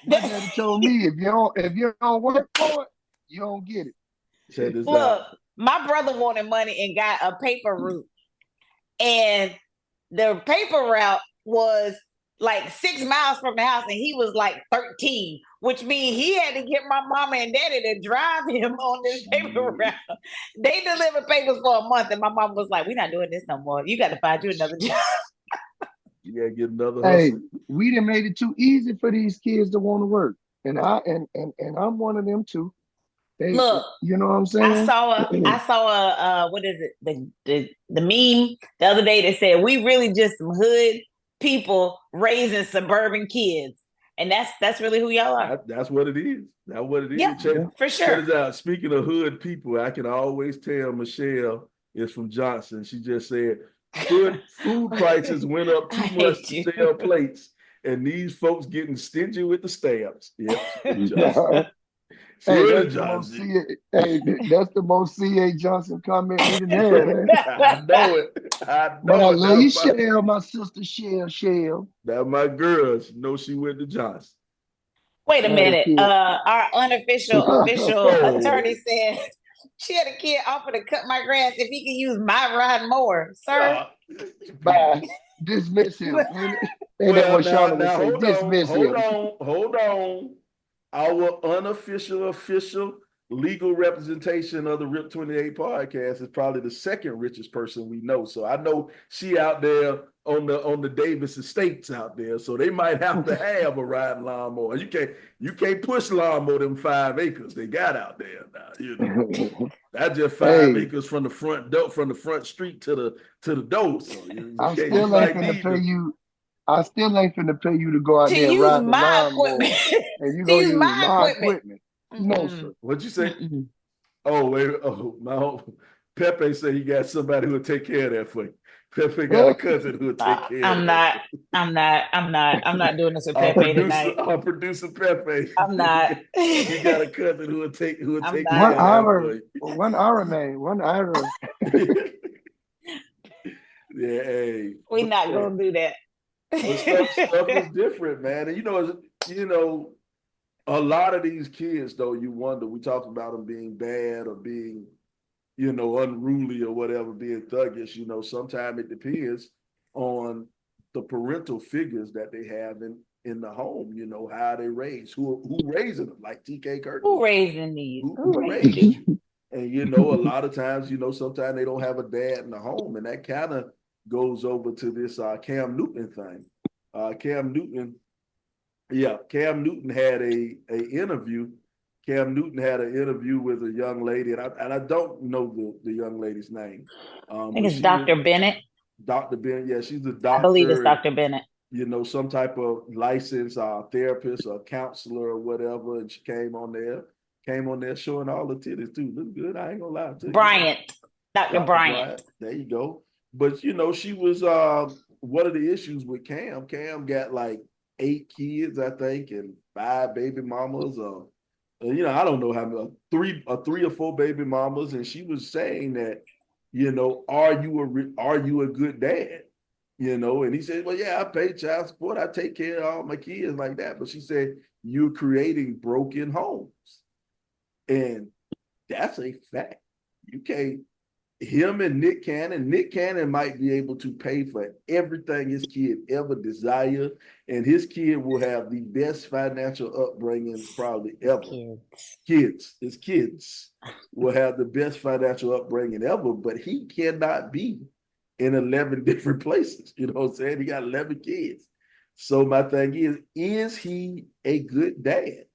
C: My daddy told me if you don't work for it, you don't get
B: Check
C: it.
B: this
A: Look,
B: out.
A: my brother wanted money and got a paper route. And the paper route was like 6 miles from the house, and he was like 13, which means he had to get my mama and daddy to drive him on this paper route. They delivered papers for a month, and my mom was like, "We're not doing this no more. You got to find you another job."
B: You gotta get another
C: Hey,
B: hustle.
C: we done made it too easy for these kids to want to work, and I'm one of them too. They,
A: Look,
C: you know what I'm
A: I
C: saying?
A: saw a what is it, the meme the other day that said we really just some hood people raising suburban kids, and that's really who y'all are.
B: That's what it is. That's what it
A: Yep,
B: is.
C: Yeah.
A: for
B: Check
A: sure.
B: this out. Speaking of hood people, I can always tell Michelle is from Johnson. She just said food prices went up
A: I
B: too much
A: hate
B: to
A: you.
B: sell plates, and these folks getting stingy with the stamps. Yep, she in Johnson. She
C: Hey,
B: in
C: that's the most
B: Johnson.
C: CA. Hey, that's the most CA Johnson comment we done had.
B: I know it. I
C: But I
B: know it.
C: love you, Shell, my sister Shell.
B: That my girl. She knows she went to Johnson.
A: Wait a
C: I had a
A: minute.
C: kid.
A: Our unofficial official
B: Oh,
A: attorney said she had a kid offer to cut my grass if he could use my ride more, sir.
B: uh,
C: Bye. Dismiss him. Ain't that
B: well,
C: what Shauna would
B: now,
C: say? Dismiss him.
B: hold on. Our unofficial, official legal representation of the RIP 28 podcast is probably the second richest person we know. So I know she out there on the Davis estates out there. So they might have to have a riding lawnmower. You can't push lawnmower them 5 acres they got out there now. That's just five
C: Hey,
B: acres from the front door, from the front street to the door. So you
C: I
B: can't. You
C: still ain't
B: might
C: finna
B: need
C: pay
B: to.
C: you. I still ain't finna pay you to go out
A: To
C: there and
A: use
C: ride the
A: my equipment.
C: lawnmower, and you
A: To
C: gonna
A: use
C: use
A: my
C: my
A: equipment.
C: equipment. No, sir.
B: What'd you say?
A: Mm-mm.
B: Oh wait. Oh my. Pepe said he got somebody who will take care of that for you. Pepe got a cousin who will take care
A: I'm
B: of
A: not.
B: that.
A: I'm not doing this with
B: Our
A: Pepe
B: producer,
A: tonight.
B: our producer Pepe.
A: I'm not.
B: He got a cousin who will take
A: I'm
C: One
A: not.
B: care of
C: hour,
B: that
C: one hour, man. 1 hour.
B: for you. Yeah, hey,
A: We're not gonna do that.
B: but stuff is different, man. And a lot of these kids, though, you wonder. We talk about them being bad or being, unruly or whatever, being thuggish. Sometimes it depends on the parental figures that they have in the home. How they raised, who raising them, like TK Kirk.
A: Who raising these?
B: Who raised you? And a lot of times, sometimes they don't have a dad in the home, and that kind of goes over to this Cam Newton thing. Cam Newton Yeah, Cam Newton had a interview. Cam Newton had an interview with a young lady, and I don't know the young lady's name,
A: I think
B: but
A: it's
B: she was
A: Dr. Bennett.
B: Dr. Ben. Yeah, she's a
A: I believe it's
B: doctor, and
A: Dr. Bennett.
B: some type of licensed therapist or counselor or whatever. And she came on there showing all the titties too. Look good. I ain't gonna lie to you.
A: Bryant. Dr.
B: Dr.
A: Bryant.
B: Bryant. There you go. But she was one of the issues with Cam. Cam got like 8 kids, I think, and 5 baby mamas. I don't know how many, three or 4 baby mamas, and she was saying that, are you a good dad? And he said, well, yeah, I pay child support, I take care of all my kids like that. But she said, you're creating broken homes, and that's a fact. You can't him and Nick Cannon might be able to pay for everything his kid ever desire, and his kid will have the best financial upbringing probably ever. His kids will have the best financial upbringing ever, but he cannot be in 11 different places. You know what I'm saying? He got 11 kids. So my thing is he a good dad?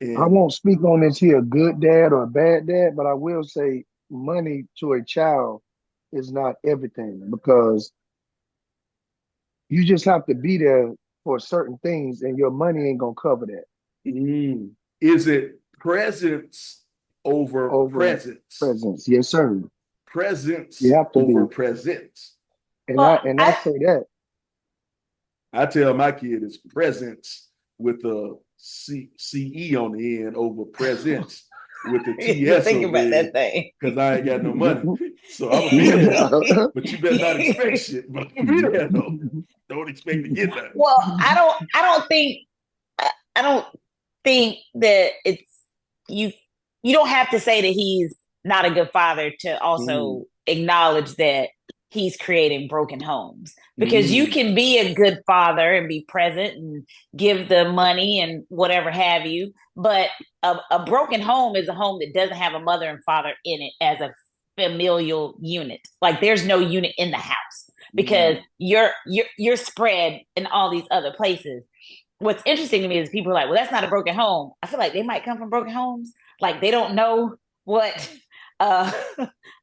C: I won't speak on is he a good dad or a bad dad, but I will say money to a child is not everything, because you just have to be there for certain things and your money ain't gonna cover that.
B: Is it presence over presence?
C: Presence, yes, sir.
B: Presence
C: you have to
B: over
C: be.
B: presence.
C: And I say that.
B: I tell my kid it's presence with a CE on the end over presence with the TS
A: think
B: over
A: about
B: there,
A: that thing.
B: because I ain't got no money. So I'm gonna be there. But you better not expect shit. But I'm gonna be there though. Don't expect to get that.
A: Well, I don't think that you don't have to say that he's not a good father to also acknowledge that he's creating broken homes, because you can be a good father and be present and give the money and whatever have you, but a broken home is a home that doesn't have a mother and father in it as a familial unit. Like there's no unit in the house because you're spread in all these other places. What's interesting to me is people are like, well, that's not a broken home. I feel like they might come from broken homes. Like they don't know what uh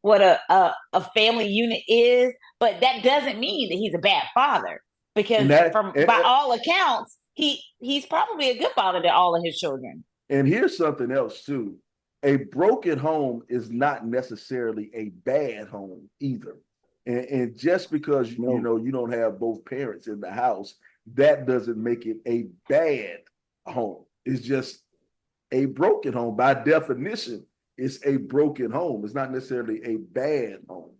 A: what a family unit is, but that doesn't mean that he's a bad father, because by all accounts, he's probably a good father to all of his children.
B: And here's something else too. A broken home is not necessarily a bad home either. And just because you don't have both parents in the house, that doesn't make it a bad home. It's just a broken home. By definition, it's a broken home. It's not necessarily a bad home.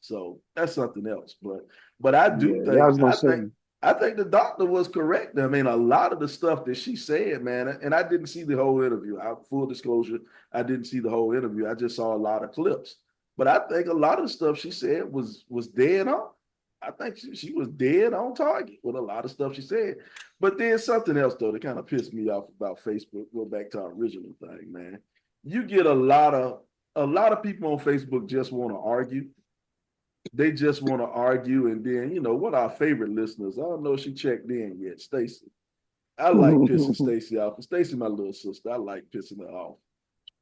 B: So that's something else. But I do I think the doctor was correct. I mean, a lot of the stuff that she said, man, and I didn't see the whole interview. Full disclosure, I didn't see the whole interview. I just saw a lot of clips. But I think a lot of the stuff she said was dead on. I think she was dead on target with a lot of stuff she said. But there's something else though that kind of pissed me off about Facebook. Go back to our original thing, man. You get a lot of people on Facebook just want to argue. They just want to argue, and then what our favorite listeners. I don't know if she checked in yet, Stacy. I like pissing Stacy off. Stacy, my little sister, I like pissing her off.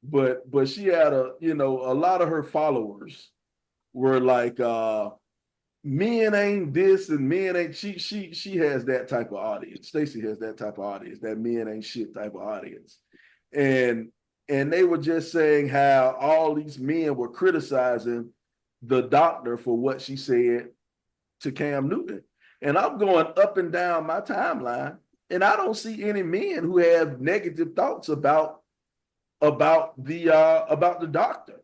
B: But she had a lot of her followers were like, men ain't this and men ain't. She has that type of audience. Stacy has that type of audience, that men ain't shit type of audience, and they were just saying how all these men were criticizing the doctor for what she said to Cam Newton. And I'm going up and down my timeline, and I don't see any men who have negative thoughts about the doctor.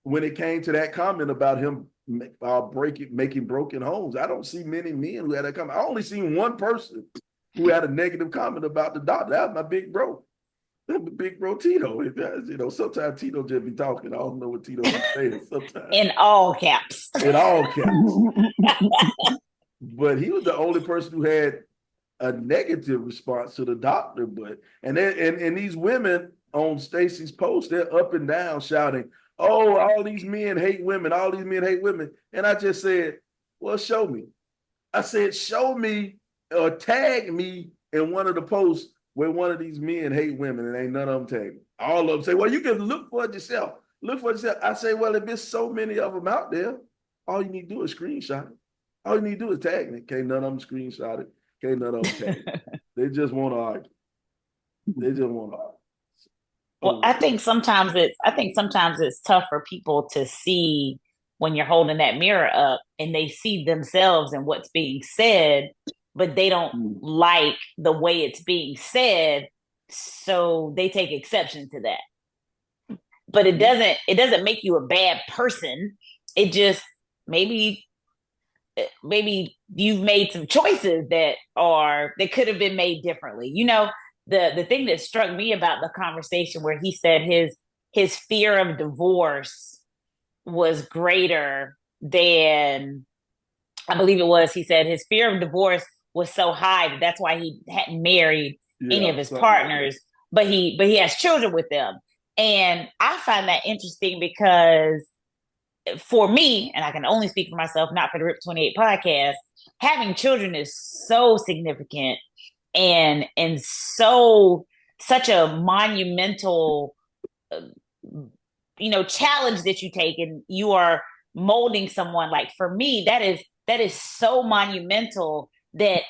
B: When it came to that comment about him making broken homes, I don't see many men who had that comment. I only seen one person who had a negative comment about the doctor. That was my big bro. Big bro Tito. Sometimes Tito just be talking. I don't know what Tito be saying sometimes.
A: In all caps.
B: In all caps. But he was the only person who had a negative response to the doctor. And these women on Stacy's post, they're up and down shouting, "Oh, all these men hate women. All these men hate women." And I just said, "Well, show me." I said, "Show me or tag me in one of the posts where one of these men hate women and ain't none of them tagged. All of them say, well, you can look for it yourself. Look for it yourself. I say, well, if there's so many of them out there, all you need to do is screenshot it. All you need to do is tag me. Can't none of them screenshot it. Can't none of them tag me. They just want to argue. They just want to argue.
A: Well, I think sometimes it's tough for people to see when you're holding that mirror up and they see themselves and what's being said, but they don't like the way it's being said, so they take exception to that. But it doesn't make you a bad person. It just maybe you've made some choices that could have been made differently. You know, the thing that struck me about the conversation where he said his fear of divorce was greater than, I believe it was, he said his fear of divorce was so high that's why he hadn't married any of his partners, but he has children with them. And I find that interesting because for me, and I can only speak for myself, not for the RIP 28 podcast, having children is so significant and such a monumental challenge that you take, and you are molding someone. Like for me, that is so monumental that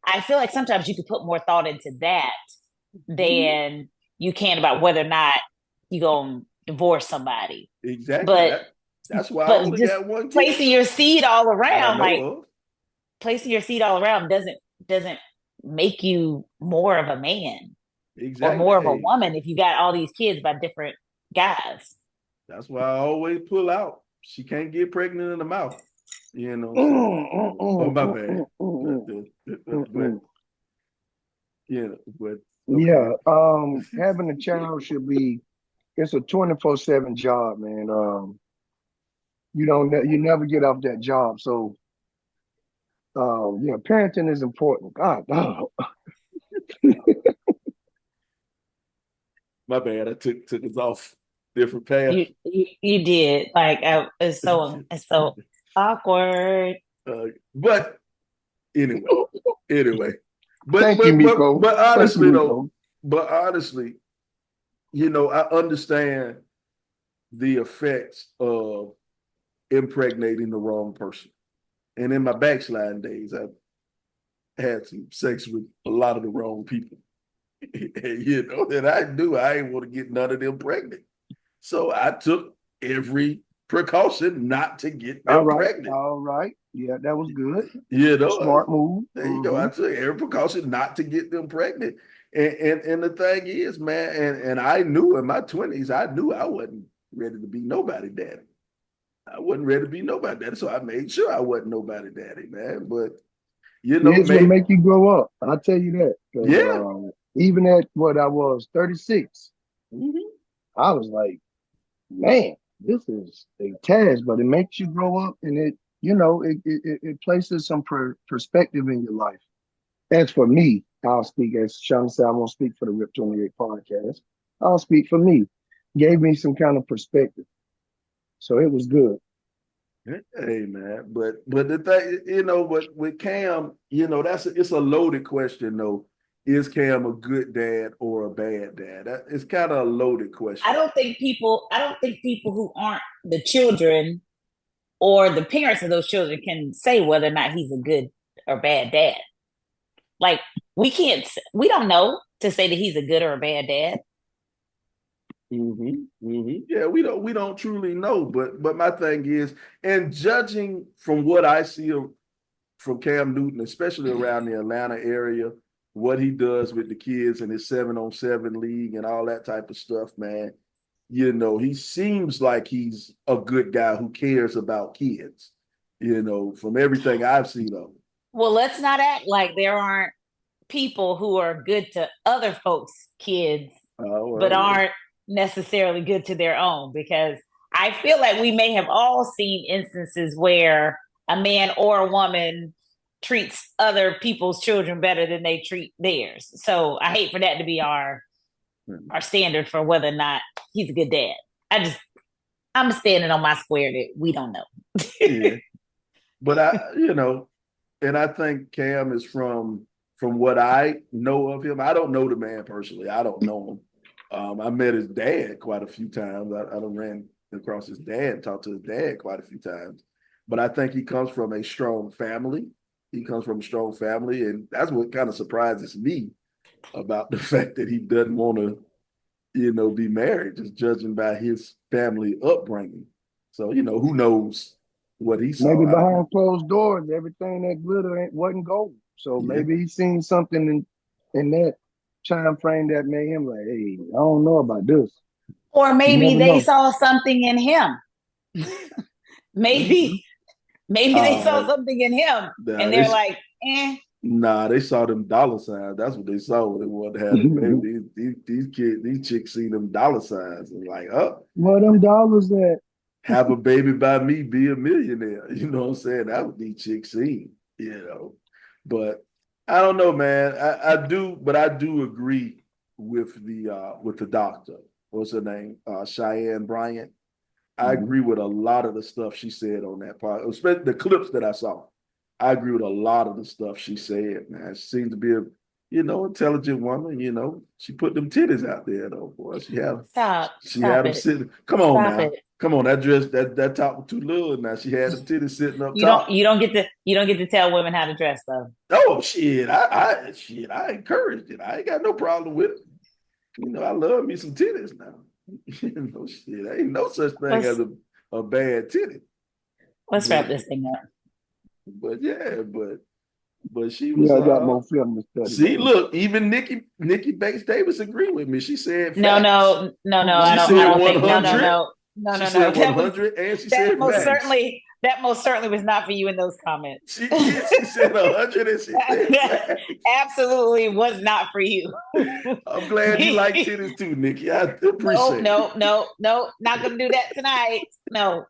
A: I feel like sometimes you could put more thought into that than you can about whether or not you're gonna divorce somebody.
B: Exactly.
A: But
B: that's why I only got one kid.
A: Placing your seed all around, placing your seed all around doesn't make you more of a man, or more of a woman if you got all these kids by different guys.
B: That's why I always pull out. She can't get pregnant in the mouth. You know. Oh, my bad.
C: Having a child should be, it's a 24/7 job, man. You never get off that job. So parenting is important. God, no.
B: My bad. I took us off different path.
A: You did. Like it's so awkward.
B: But anyway. But
C: thank you, Miko.
B: But honestly, I understand the effects of impregnating the wrong person. And in my backsliding days, I had some sex with a lot of the wrong people. And I ain't want to get none of them pregnant. So I took every precaution not to get them pregnant.
C: All right. Yeah, that was good.
B: Smart
C: move.
B: There you go. I took every precaution not to get them pregnant. And the thing is, man, and I knew in my 20s, I knew I wasn't ready to be nobody daddy. I wasn't ready to be nobody daddy. So I made sure I wasn't nobody daddy, man. But
C: it's gonna make you grow up. I'll tell you that. Even at what I was 36, I was like, man, this is a task, but it makes you grow up, and it places some perspective in your life. As for me, I'll speak, as Sean said, I won't speak for the RIP 28 podcast. I'll speak for me. Gave me some kind of perspective. So it was good.
B: Hey, man. But the thing, but with Cam, it's a loaded question, though. Is Cam a good dad or a bad dad? It's kind of a loaded question.
A: I don't think people who aren't the children or the parents of those children can say whether or not he's a good or bad dad. Like we don't know to say that he's a good or a bad dad.
B: Yeah, we don't truly know, but my thing is, and judging from what I see from Cam Newton, especially around the Atlanta area, what he does with the kids in his 7-on-7 league and all that type of stuff, man, he seems like he's a good guy who cares about kids, from everything I've seen of him.
A: Well, let's not act like there aren't people who are good to other folks' kids, but aren't necessarily good to their own, because I feel like we may have all seen instances where a man or a woman treats other people's children better than they treat theirs. So I hate for that to be our standard for whether or not he's a good dad. I'm standing on my square that we don't know.
B: Yeah. But And I think Cam is from what I know of him. I don't know the man personally. I don't know him. I met his dad quite a few times. I done ran across his dad, talked to his dad quite a few times. But I think he comes from a strong family. He comes from a strong family, and that's what kind of surprises me about the fact that he doesn't want to, be married, just judging by his family upbringing. So, who knows what he
C: Maybe
B: saw.
C: behind closed doors, everything that glitter wasn't gold. So
B: Yeah.
C: maybe he seen something in that time frame that made him like, hey, I don't know about this.
A: Or
C: You
A: maybe
C: never
A: they
C: know.
A: saw something in him. maybe they saw something in him, and they're like, eh.
B: Nah, they saw them dollar signs. That's what they saw when they wanted to have the baby. These kids, these chicks see them dollar signs and like, oh,
C: Where them dollars at?
B: have a baby by me, be a millionaire. You know what I'm saying? That's what these chicks see, But I don't know, man. I do agree with the doctor. What's her name? Cheyenne Bryant. I agree with a lot of the stuff she said on that part, especially the clips that I saw. I agree with a lot of the stuff she said, man. She seems to be a, intelligent woman. She put them titties out there though, boy. She had them
A: it.
B: sitting. Come on
A: Stop
B: now.
A: it.
B: Come on, that dress, that top was too little now. She had them titties sitting up
A: You
B: top.
A: don't get to tell women how to dress though.
B: Oh shit. I encouraged it. I ain't got no problem with it. I love me some titties now. Shit. Ain't no such thing as a bad titty.
A: Let's wrap this thing up.
B: But yeah, but she was.
C: Yeah, I got more film to study.
B: See, look, even Nikki Bates Davis agreed with me. She said facts.
A: No.
B: She
A: I
B: said
A: don't
B: 100.
A: No.
B: She said 100, and she said facts.
A: That most certainly was not for you in those comments.
B: She did. She said 100, and she said facts.
A: Absolutely was not for you.
B: I'm glad you like titties too, Nikki. I appreciate
A: it. No. Not gonna do that tonight. No.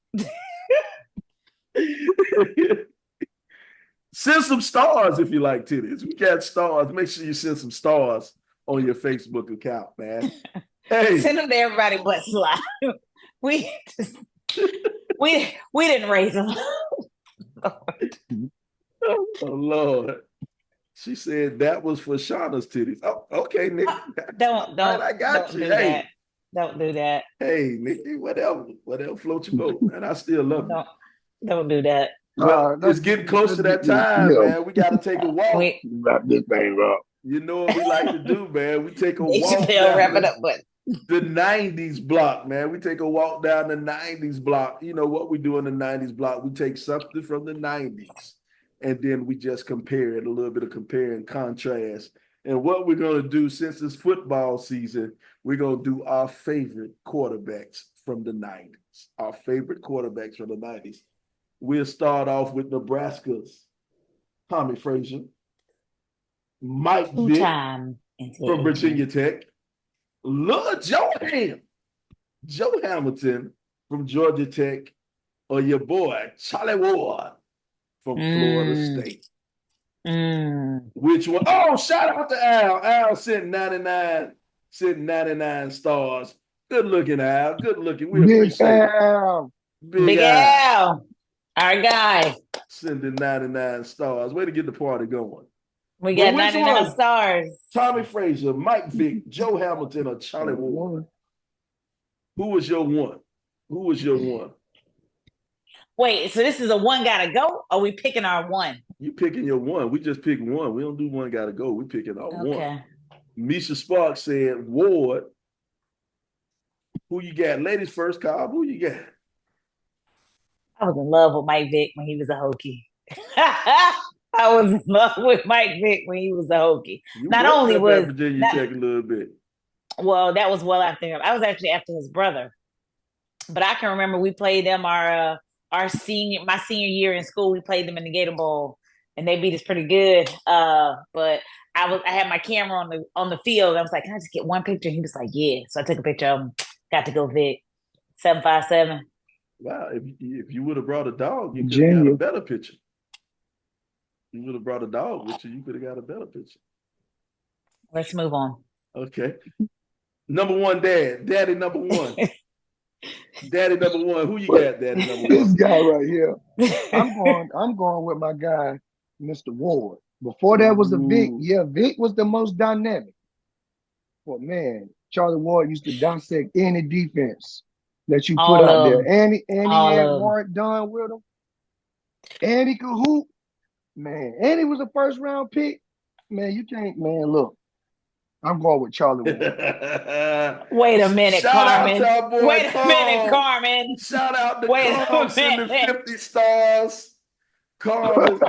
B: Send some stars if you like titties. We got stars. Make sure you send some stars on your Facebook account, man. Hey,
A: send them to everybody but Sly. we didn't raise them.
B: Oh Lord. She said that was for Shauna's titties. Oh, okay, Nick.
A: Don't I got you. Hey. Don't do that.
B: Hey, Nikki, whatever floats your boat, man. I still love you.
A: Don't do that.
B: Well, it's getting close to that time, man. We got to take a walk.
C: Wrap this thing up.
B: You know what we like to do, man? We take a walk
A: wrap it up with
B: the 90s block, man. We take a walk down the 90s block. You know what we do in the 90s block? We take something from the 90s, and then we just compare it, a little bit of compare and contrast. And what we're going to do, since it's football season, we're going to do our favorite quarterbacks from the 90s. Our favorite quarterbacks from the 90s. We'll start off with Nebraska's Tommy Frazier, Mike Vick from Virginia Tech, Lil Joe Hamilton from Georgia Tech, or your boy Charlie Ward from Florida State. Which one? Oh, shout out to Al. Al sent 99 stars. Good looking, Al. Good looking. We appreciate it.
A: Big Al. Our guy.
B: Sending 99 stars. Way to get the party going.
A: We got 99 stars.
B: Tommy Frazier, Mike Vick, Joe Hamilton, or Charlie Ward? Who was your one?
A: Wait, so this is a one gotta go? Or are we picking our one?
B: You picking your one. We just pick one. We don't do one gotta go. We picking our one. Misha Sparks said, Ward. Who you got? Ladies first, Cobb. Who you got?
A: I was in love with Mike Vick when he was a Hokie. I was in love with Mike Vick when he was a Hokie. Not only was
B: Virginia Tech a little bit.
A: Well, that was well after him. I was actually after his brother. But I can remember we played them my senior year in school. We played them in the Gator Bowl, and they beat us pretty good. But I had my camera on the field. I was like, "Can I just get one picture?" He was like, "Yeah." So I took a picture of him. Got to go Vic. 757.
B: Wow, if you would have brought a dog, you could have got a better picture. You would have brought a dog with you, you could have got a better picture.
A: Let's move on.
B: Okay. Number one, Daddy number one. Daddy number one. Who you got, Daddy number one?
C: This guy right here. I'm going with my guy, Mr. Ward. Before that was a Vic. Yeah, Vic was the most dynamic. But man, Charlie Ward used to dissect any defense that you put
A: All
C: out
A: of
C: there.
A: them.
C: And he
A: All
C: had
A: of them.
C: Warwick Dunn with him. And he could hoop. Man, and he was a first round pick. Man, you can't, man, look. I'm going with Charlie Ward.
A: Wait a minute,
B: Shout out
A: Carmen.
B: to our boy
A: Wait a minute,
B: Carl.
A: Carmen.
B: Shout out to
A: Wait
B: Carl
A: a
B: sending
A: minute.
B: 50 stars. Carl is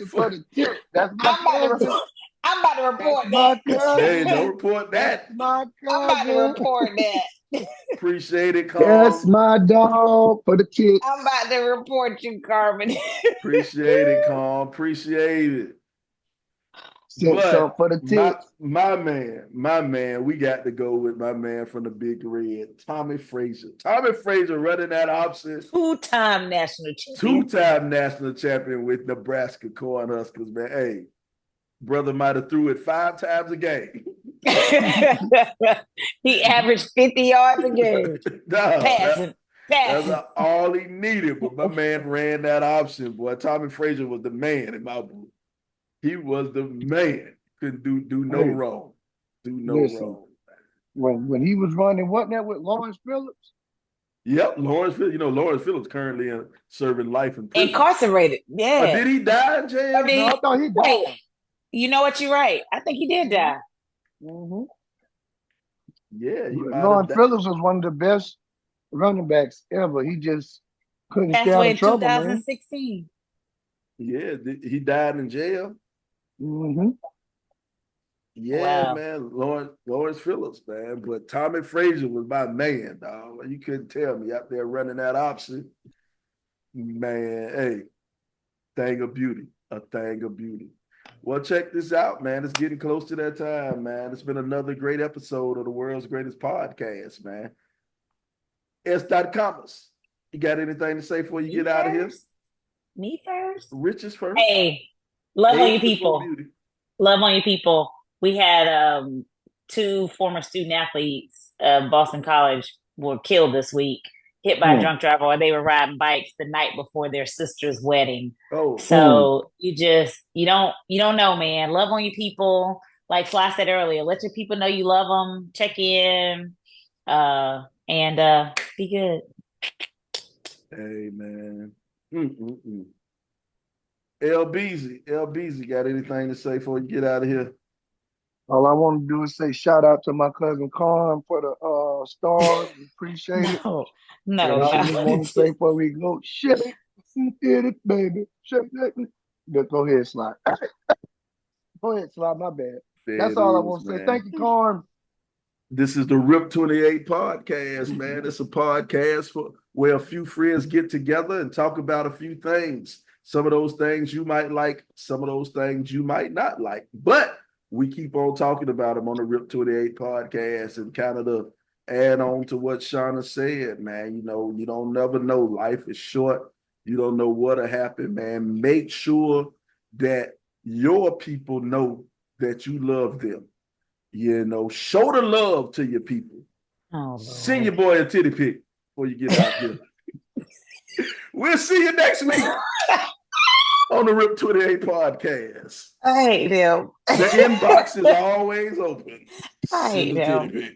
C: For the tip. That's my cousin.
A: I'm about to report
C: That's my
A: that.
C: cousin.
B: Hey, don't report that.
C: That's my cousin.
A: I'm about to report that.
B: Appreciate it, Carl.
C: That's my dog for the tip.
A: I'm about to report you, Carmen.
B: Appreciate it, Carl. Appreciate it.
C: But for the tip.
B: My man, we got to go with my man from the Big Red, Tommy Frazier. Tommy Frazier running that option.
A: Two-time national champion
B: with Nebraska Cornhuskers, man. Hey, brother might have threw it 5 times a game.
A: He averaged 50 yards a game.
B: Passing.
A: That's
B: all he needed. But my man ran that option, boy. Tommy Frazier was the man in my book. He was the man. Couldn't do no wrong. Do no wrong.
C: When he was running, wasn't that with Lawrence Phillips?
B: Yep, Lawrence Phillips. You know, Lawrence Phillips currently serving life in prison.
A: Incarcerated. Yeah.
B: Did he die in jail?
C: No, I thought he died.
A: Wait, you know what? You're right. I think he did die.
C: Mm-hmm.
B: Yeah.
C: Lawrence Phillips was one of the best running backs ever. He just couldn't stay out of trouble,
A: 2016.
B: Yeah, he died in jail.
C: Mm-hmm.
B: Yeah,
A: wow.
B: Man, Lawrence Phillips, man. But Tommy Frazier was my man, dog. You couldn't tell me out there running that option. Man, hey, thing of beauty. A thing of beauty. Well, check this out, man. It's getting close to that time, man. It's been another great episode of the world's greatest podcast, man. S.Commerce. You got anything to say before you get out of here?
A: Me first?
B: Rich's first.
A: Hey, love on you people. Love on you people. We had 2 former student athletes of Boston College were killed this week, hit by a drunk driver while they were riding bikes the night before their sister's wedding. So you don't know, man. Love on you people. Like Fly said earlier, let your people know you love them. Check in, and be good.
B: Hey, man. LBZ, got anything to say before you get out of here?
C: All I want to do is say shout out to my cousin Carm for the stars. Appreciate it.
A: No.
C: I just want to say before we go, shit it, baby. Shit it. Go ahead, Slide. Go ahead, Slide. My bad. That's all I want to say. Thank you, Carm.
B: This is the RIP 28 podcast, man. It's a podcast where a few friends get together and talk about a few things. Some of those things you might like, some of those things you might not like. But we keep on talking about them on the RIP 28 podcast, and kind of to add on to what Shauna said, man. You know, you don't never know. Life is short. You don't know what'll happen, man. Make sure that your people know that you love them. You know, show the love to your people. Send your boy a titty pic before you get out here. We'll see you next week on the RIP 28 podcast.
A: I hate them.
B: The inbox is always open.
A: I hate them.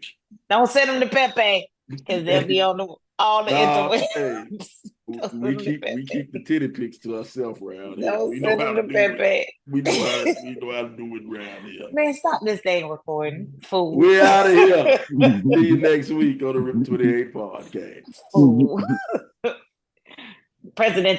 A: Don't send them to Pepe, because they'll be on all the interwebs.
B: We keep the titty pics to ourselves around here.
A: Don't send them to Pepe.
B: We know how to do it around here.
A: Man, stop this thing recording. Fool.
B: We're out of here. See you next week on the RIP 28 podcast.
A: Fool. President